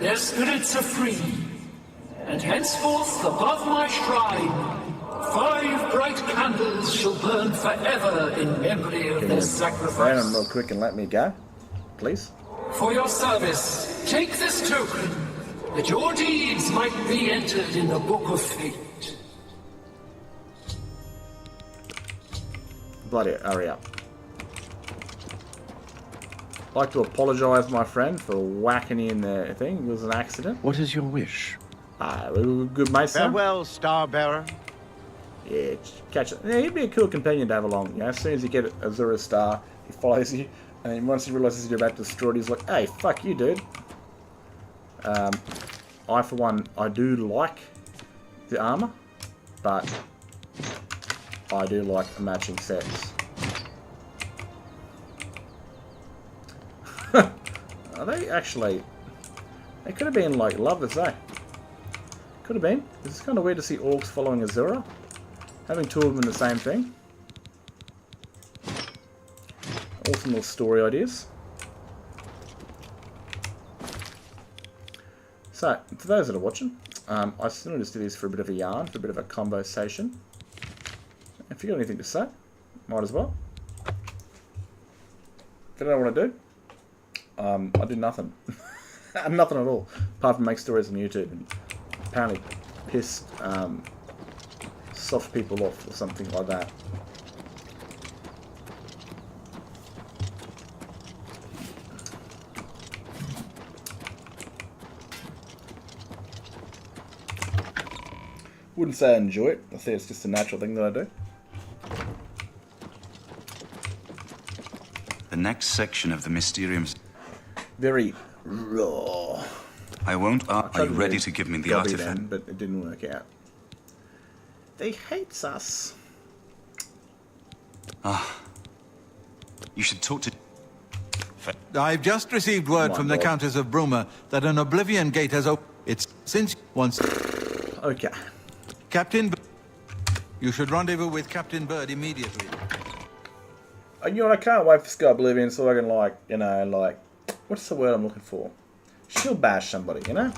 Their spirits are free, and henceforth above my shrine, 5 bright candles shall burn forever in memory of their sacrifice. Random real quick and let me go, please. For your service, take this token, that your deeds might be entered in the Book of Fate. Bloody hurry up. I'd like to apologise, my friend, for whacking you in the thing. It was an accident. What is your wish? We were good mates, son. Farewell, Starbearer. Yeah, catch it. Yeah, he'd be a cool companion to have along. You know, as soon as you get Azura's star, he follows you, and then once he realises you're about to destroy it, he's like, "Hey, fuck you, dude." I, for one, I do like the armour, but I do like matching sets. Are they actually... They could have been like lovers, eh? Could have been. It's kind of weird to see orcs following Azura. Having 2 of them in the same thing. Awesome little story ideas. So, for those that are watching, I still just do this for a bit of a yarn, for a bit of a conversation. If you got anything to say, might as well. If you don't know what I do, I do nothing. Nothing at all, apart from make stories on YouTube and apparently piss soft people off or something like that. Wouldn't say I enjoy it. I think it's just a natural thing that I do. The next section of the Mysterium... Very raw. I won't... Are you ready to give me the artifact? Then, but it didn't work out. They hates us. You should talk to... I've just received word from the Countess of Bruma that an Oblivion gate has opened. It's since once... Okay. Captain... You should rendezvous with Captain Bird immediately. You know what, I can't wait for Sky Oblivion so I can, like, you know, like... What's the word I'm looking for? Shield bash somebody, you know?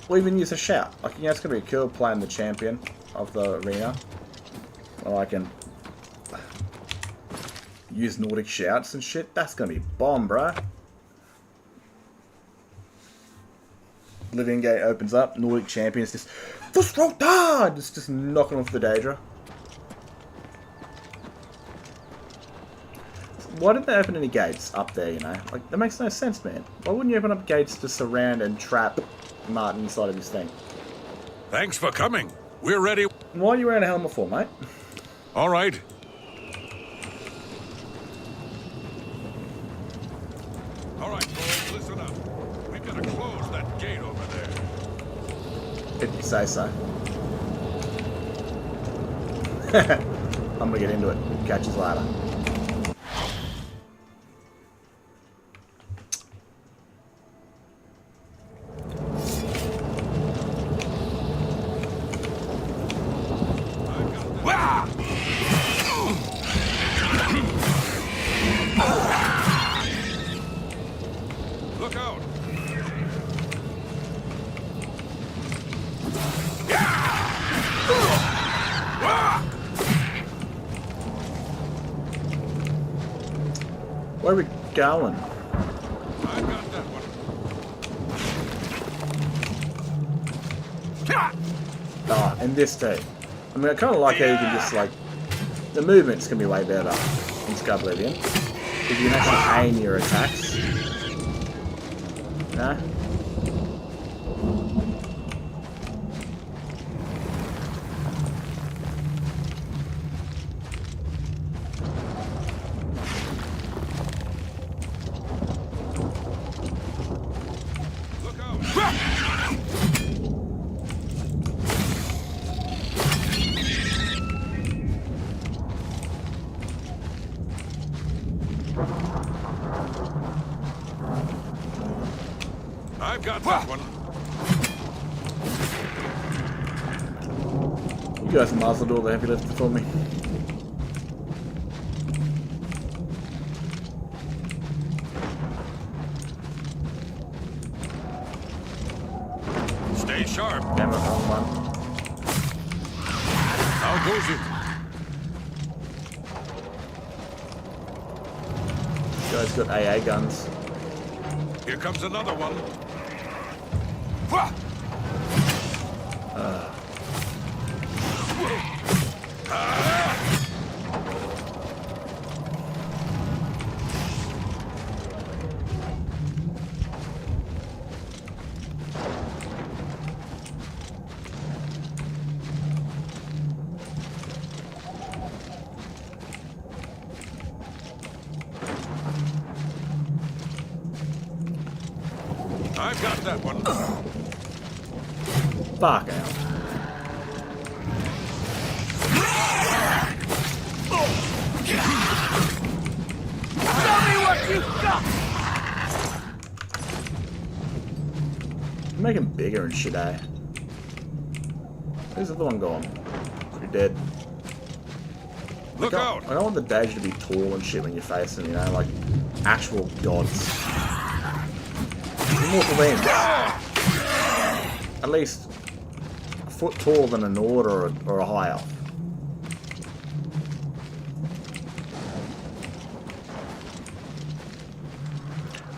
Or even use a shout. Like, you know, it's going to be cool playing the champion of the arena. Or I can... use Nordic shouts and shit. That's going to be bomb, bro. Oblivion Gate opens up. Nordic champions just... Just knocking off the Daedra. Why didn't they open any gates up there, you know? Like, that makes no sense, man. Why wouldn't you open up gates to surround and trap Martin inside of his thing? Thanks for coming. We're ready. Why are you wearing a helmet for, mate? All right. All right, folks, listen up. We've got to close that gate over there. If you say so. I'm gonna get into it. Catch us later. Look out! Where are we going? I got that one. Oh, and this too. I mean, I kind of like how you can just, like... The movement's going to be way better in Sky Oblivion. If you can actually aim your attacks. No? I've got that one. You guys might as well do all the heavy lifting for me. Stay sharp. Damn it, wrong one. How goes it? You guys got AA guns. Here comes another one. I've got that one. Fuck out. Show me what you got! Make him bigger and shit, eh? Where's the other one gone? You're dead. Look out! I don't want the danger to be tall and shit when you're facing, you know, like actual gods. Immortal beings. At least a foot taller than an order or a high elf.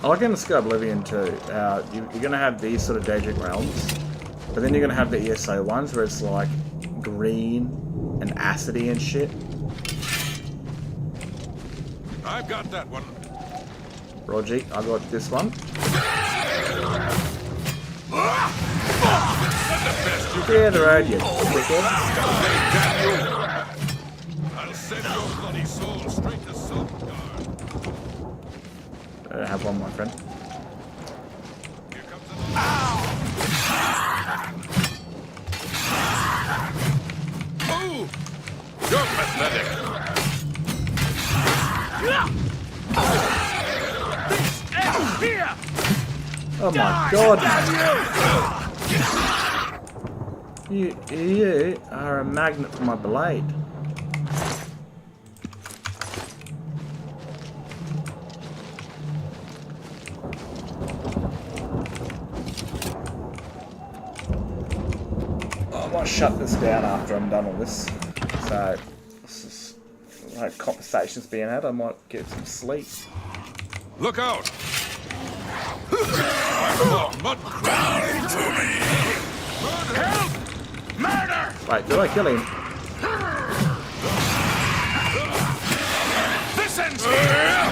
I like in the Sky Oblivion too. You're going to have these sort of Daedric realms, but then you're going to have the ESO ones where it's like green and acidy and shit. I've got that one. Roger, I got this one. Clear the road, you dickhead. I'll send your bloody soul straight to Silverguard. I have one, my friend. Here comes another. Oh! You're pathetic. Here! Oh my god! You are a magnet for my blade. I might shut this down after I'm done all this. So, this is like conversations being had. I might get some sleep. Look out! Mud crowd to me! Help! Murder! Wait, did I kill him? This ends here!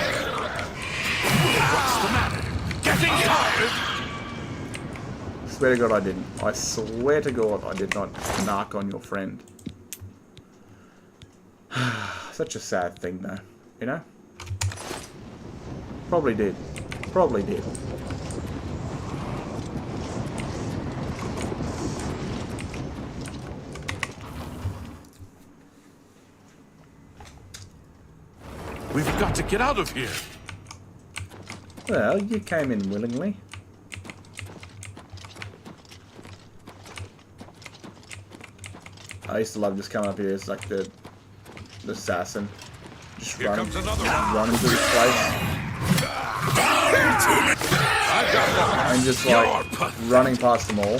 What's the matter? Getting tired? Swear to God I didn't. I swear to God I did not narc on your friend. Such a sad thing though, you know? Probably did. Probably did. We've got to get out of here. Well, you came in willingly. I used to love just coming up here as like the assassin. Just running through this place. And just like running past them all.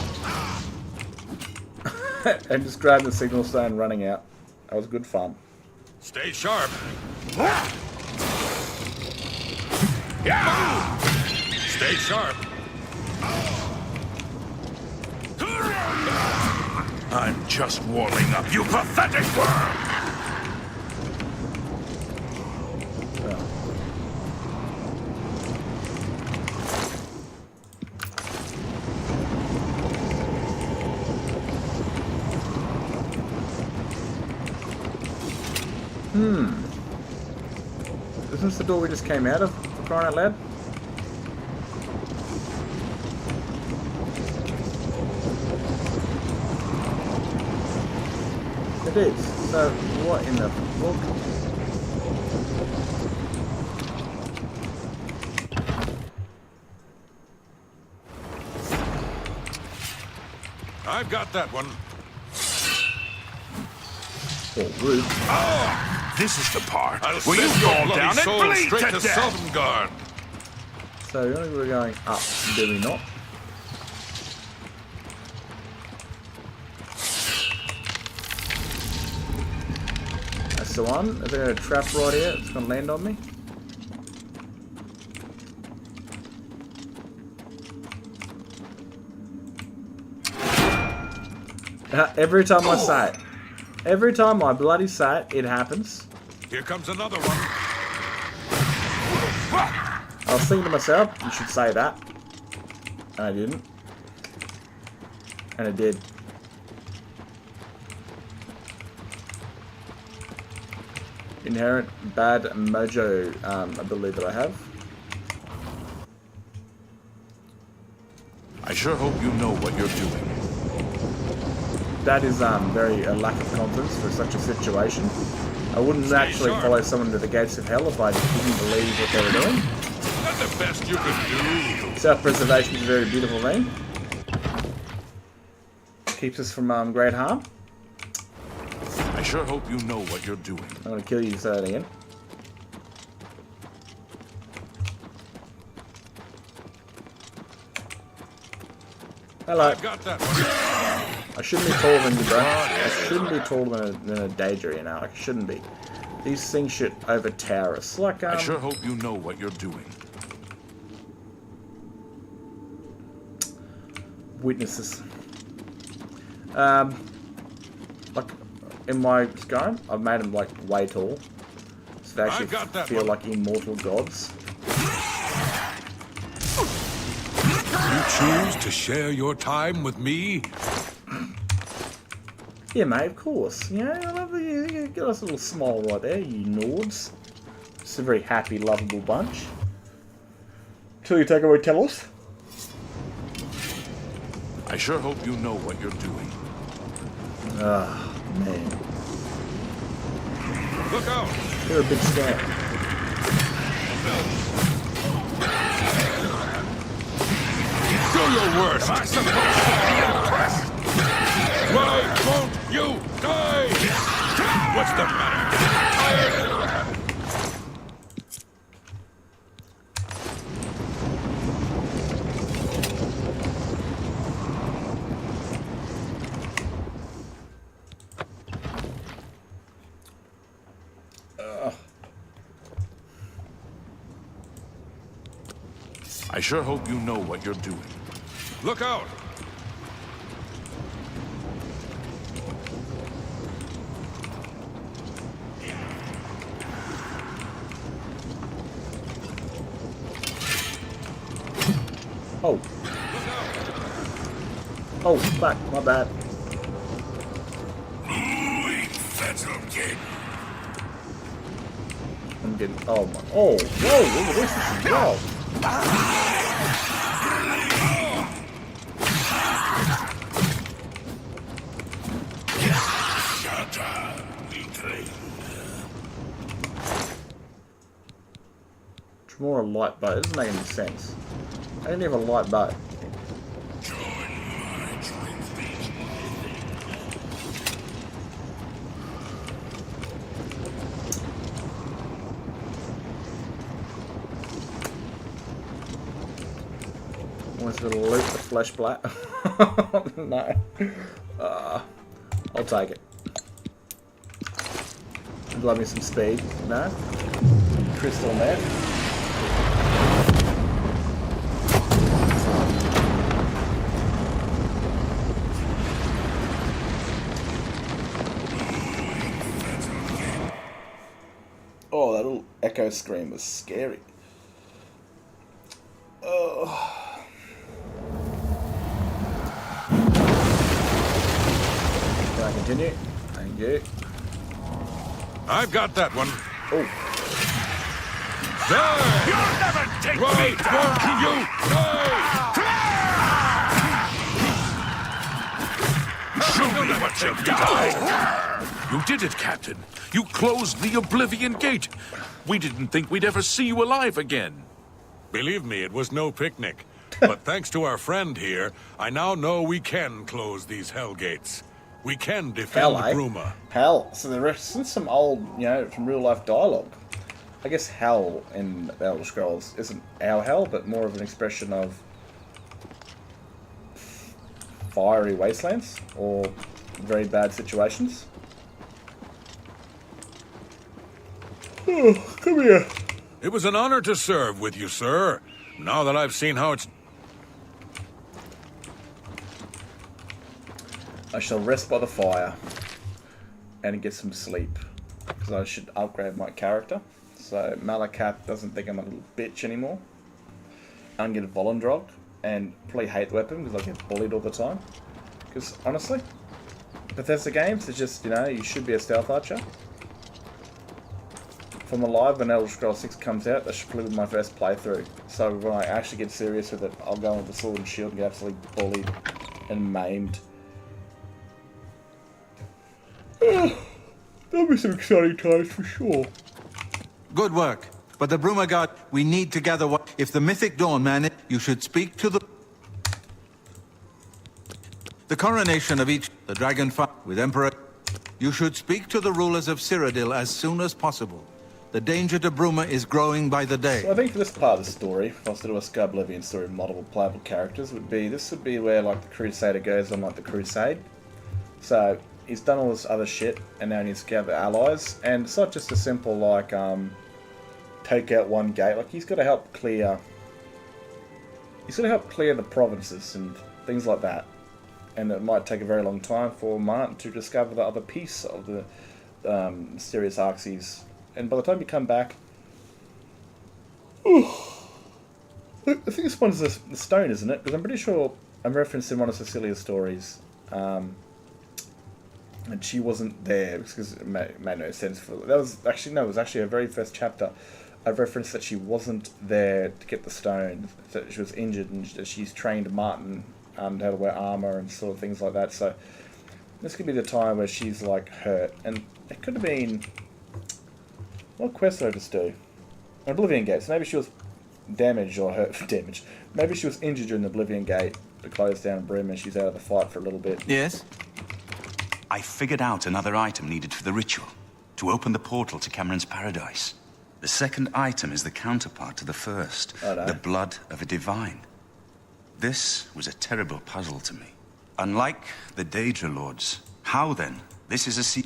And just grabbing the signal stone and running out. That was good fun. Stay sharp. Stay sharp. I'm just warming up, you pathetic worm! Isn't this the door we just came out of, for crying out loud? It is. So, what in the book? I've got that one. Oh, rude. Oh, this is the part I'll where you send your fall bloody down and soul bleed straight to to death. Sovngarde. So we're going up, do we not? That's the one. Is there a trap right here? It's gonna land on me. Every time I say it. Every time I bloody say it, it happens. Here comes another one. I was thinking to myself, you should say that. And I didn't. And I did. Inherent bad mojo ability that I have. I sure hope you know what you're doing. That is very a lack of confidence for such a situation. I wouldn't actually follow someone to the gates of hell if I didn't believe what they were doing. That's the best you can do. Self-preservation is a very beautiful thing. Keeps us from great harm. I sure hope you know what you're doing. I'm gonna kill you, say that again. Hello. I've got that one. I shouldn't be taller than you, bro. I shouldn't be taller than a Daedra, you know. I shouldn't be. These things should overtower us. Like, I sure hope you know what you're doing. Witnesses. Like, in my Skyrim, I've made them, like, way tall. So they actually feel like immortal gods. You choose to share your time with me? Yeah, mate, of course. You know, I love you get us a little smile right there, you Nords. It's a very happy, lovable bunch. Till you take away Telos. I sure hope you know what you're doing. Ah, man. Look out! You're a big scam. Do your worst! Am I supposed to be impressed? Why won't you die? What's the matter? I sure hope you know what you're doing. Look out! Oh. Oh, fuck, my bad. I'm getting. Oh my. Oh, whoa, look at this. This is wild. It's more a light boat. It doesn't make any sense. I don't have a light boat. Almost gonna loot the flesh black. No. I'll take it. Love me some speed. No? Crystal meth. Oh, that little echo scream was scary. Oh. Can I continue? Thank you. I've got that one. Oh. Die! You'll never take Right, me down! Won't you die? Show me what you've done! You did it, Captain. You closed the Oblivion Gate. We didn't think we'd ever see you alive again. Believe me, it was no picnic. But thanks to our friend here, I now know we can close these hell gates. We can defend Bruma. Hell. So there is some old, from real life dialogue. I guess hell in the Elder Scrolls isn't our hell, but more of an expression of fiery wastelands or very bad situations. Oh, come here. It was an honor to serve with you, sir. Now that I've seen how it's... I shall rest by the fire and get some sleep, because I should upgrade my character. So Malacath doesn't think I'm a little bitch anymore. I can get Volendrog and probably hate the weapon because I get bullied all the time. Because honestly, Bethesda games, it's just, you should be a stealth archer. If I'm alive when Elder Scrolls 6 comes out, that should probably be my first playthrough. So when I actually get serious with it, I'll go with the sword and shield and get absolutely bullied and maimed. There'll be some exciting times for sure. Good work. But the Bruma God, we need to gather what... If the Mythic Dawn man, you should speak to the... The coronation of each... The dragon fight with Emperor... You should speak to the rulers of Cyrodiil as soon as possible. The danger to Bruma is growing by the day. So I think for this part of the story, if I was to do a Oblivion story with multiple playable characters, this would be where, like, the Crusader goes on, like, the Crusade. So... He's done all this other shit, and now he needs to gather allies. And it's not just a simple, like, take out one gate. Like, he's got to help clear... He's got to help clear the provinces and things like that. And it might take a very long time for Martin to discover the other piece of the mysterious Arxes. And by the time you come back... I think this one's the stone, isn't it? Because I'm pretty sure I'm referencing one of Cecilia's stories. And she wasn't there because it made no sense for that. It was actually her very first chapter. I referenced that she wasn't there to get the stone, that she was injured, and that she's trained Martin how to wear armor and sort of things like that. So this could be the time where she's like hurt, and it could have been, what quest did I just do? An Oblivion Gate. So maybe she was damaged or hurt. Damaged. Maybe she was injured during the Oblivion Gate to close down Brim, and she's out of the fight for a little bit. Yes. I figured out another item needed for the ritual, to open the portal to Cameron's paradise. The second item is the counterpart to the first, the blood of a divine. This was a terrible puzzle to me. Unlike the Daedra Lords, how then? This is a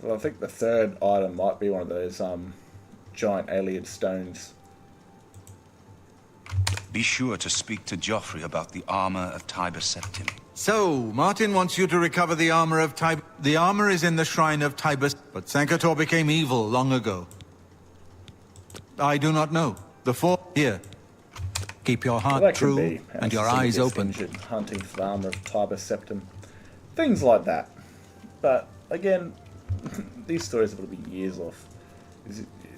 Well, I think the third item might be one of those giant alien stones. Be sure to speak to Joffrey about the armor of Tiber Septim. So, Martin wants you to recover the armor of Tiber. The armor is in the shrine of Tiber, but Sankator became evil long ago. I do not know. The four here. Keep your heart true and your eyes open. Hunting for the armor of Tiber Septim. Things like that. But, again, these stories are going to be years off.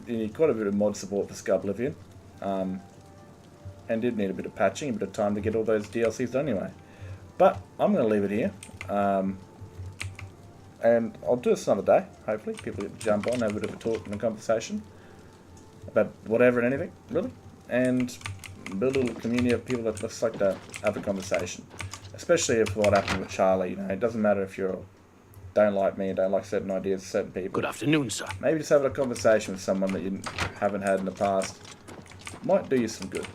You need quite a bit of mod support for Oblivion. And did need a bit of patching, a bit of time to get all those DLCs done anyway. But I'm going to leave it here. And I'll do this another day, hopefully. People get to jump on, have a bit of a talk and a conversation about whatever and anything, really. And build a little community of people that just like to have a conversation. Especially if what happened with Charlie, it doesn't matter if you don't like me and don't like certain ideas of certain people. Good afternoon, sir. Maybe just having a conversation with someone that you haven't had in the past might do you some good.